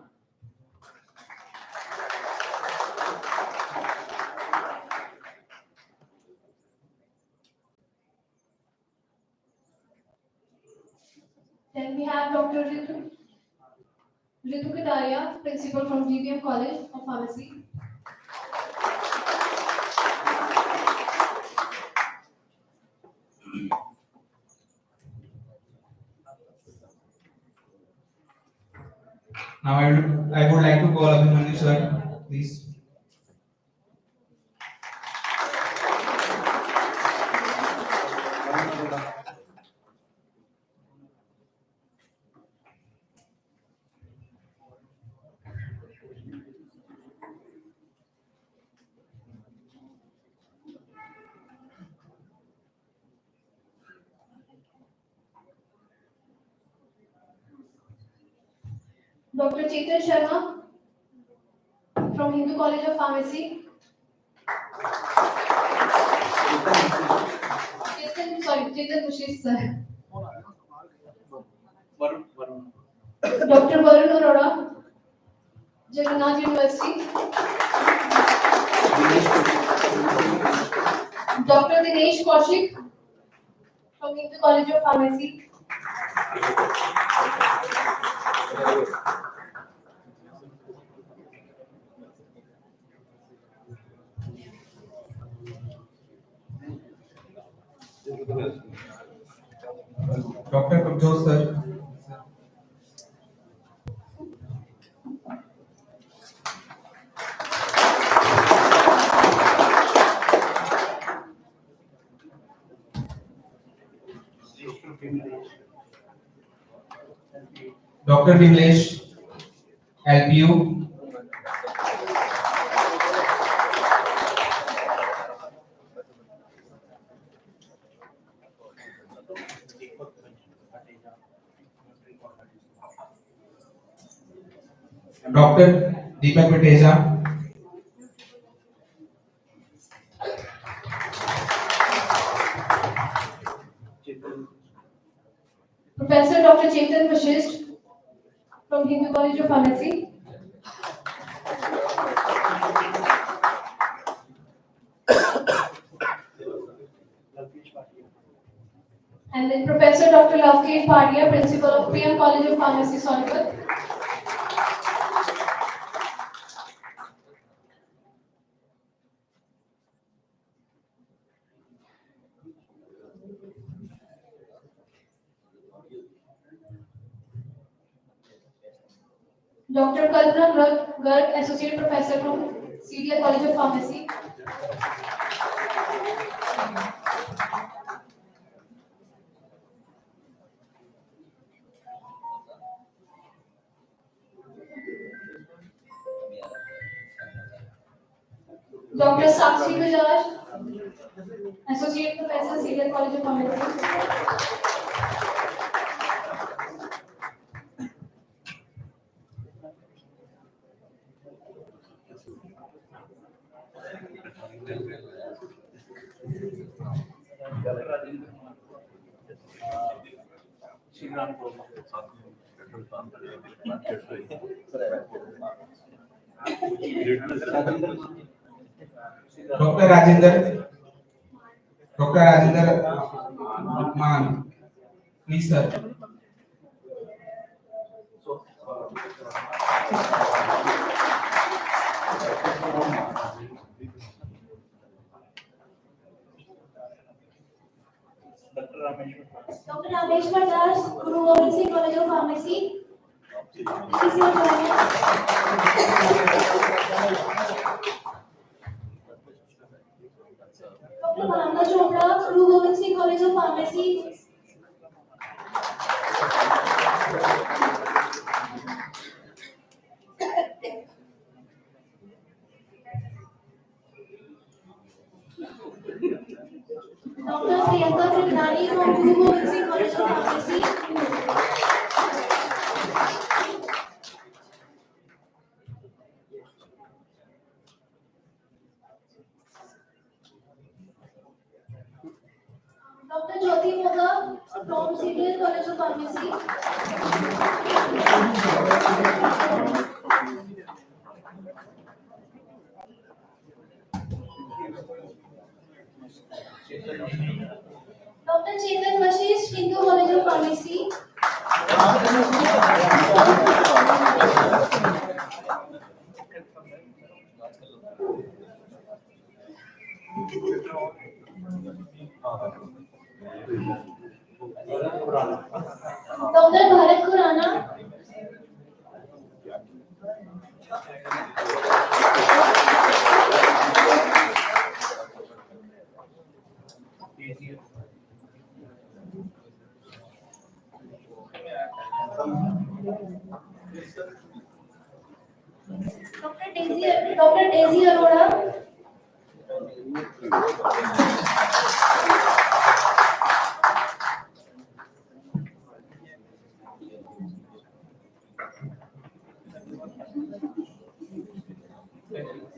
Then we have Dr. Ritu Kataria, principal from GBM College of Pharmacy. Now I would like to call Abhimanyu sir, please. Dr. Chetan Sharma from Hindu College of Pharmacy. Chetan Bushish sir. Dr. Varun Arora, Jagannath University. Dr. Dinesh Kaushik from Hindu College of Pharmacy. Dr. Prabjot sir. Dr. Dimlesh, LPU. Dr. Deepak Pateja. Professor Dr. Chetan Vashisht from Hindu College of Pharmacy. And then Professor Dr. Lavkesh Bhatia, Principal of PM College of Pharmacy, Sonipat. Dr. Kalpana Garg, Associate Professor from CDL College of Pharmacy. Dr. Sakshi Bajaj, Associate Professor, CDL College of Pharmacy. Dr. Rajendra. Dr. Rajendra Maan. Please, sir. Dr. Rameshwar Das, Guru Gobind Singh College of Pharmacy. Please, your join us. Dr. Bhavna Chopra, Guru Gobind Singh College of Pharmacy. Dr. Priyanka Trivedi from Guru Gobind Singh College of Pharmacy. Dr. Jyoti Moga from CDL College of Pharmacy. Dr. Chetan Vashish, Hindu College of Pharmacy. Dr. Bharat Khurana. Dr. Daisy Arora.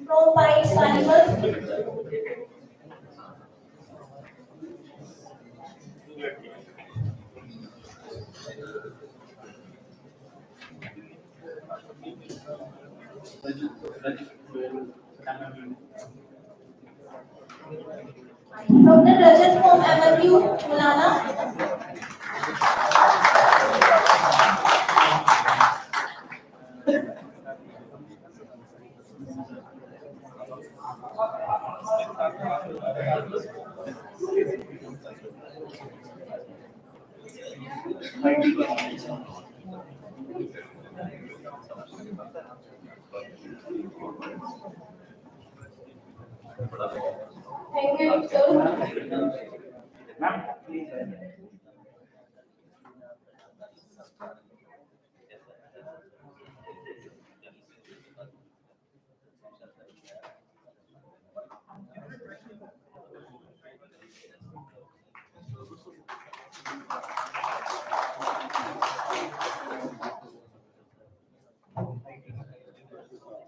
From Pines Carnival. Dr. Rajat from MLU, Mulana. Thank you, Victor.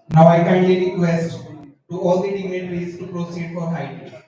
Now I kindly request to all the dignitaries to proceed for high tea.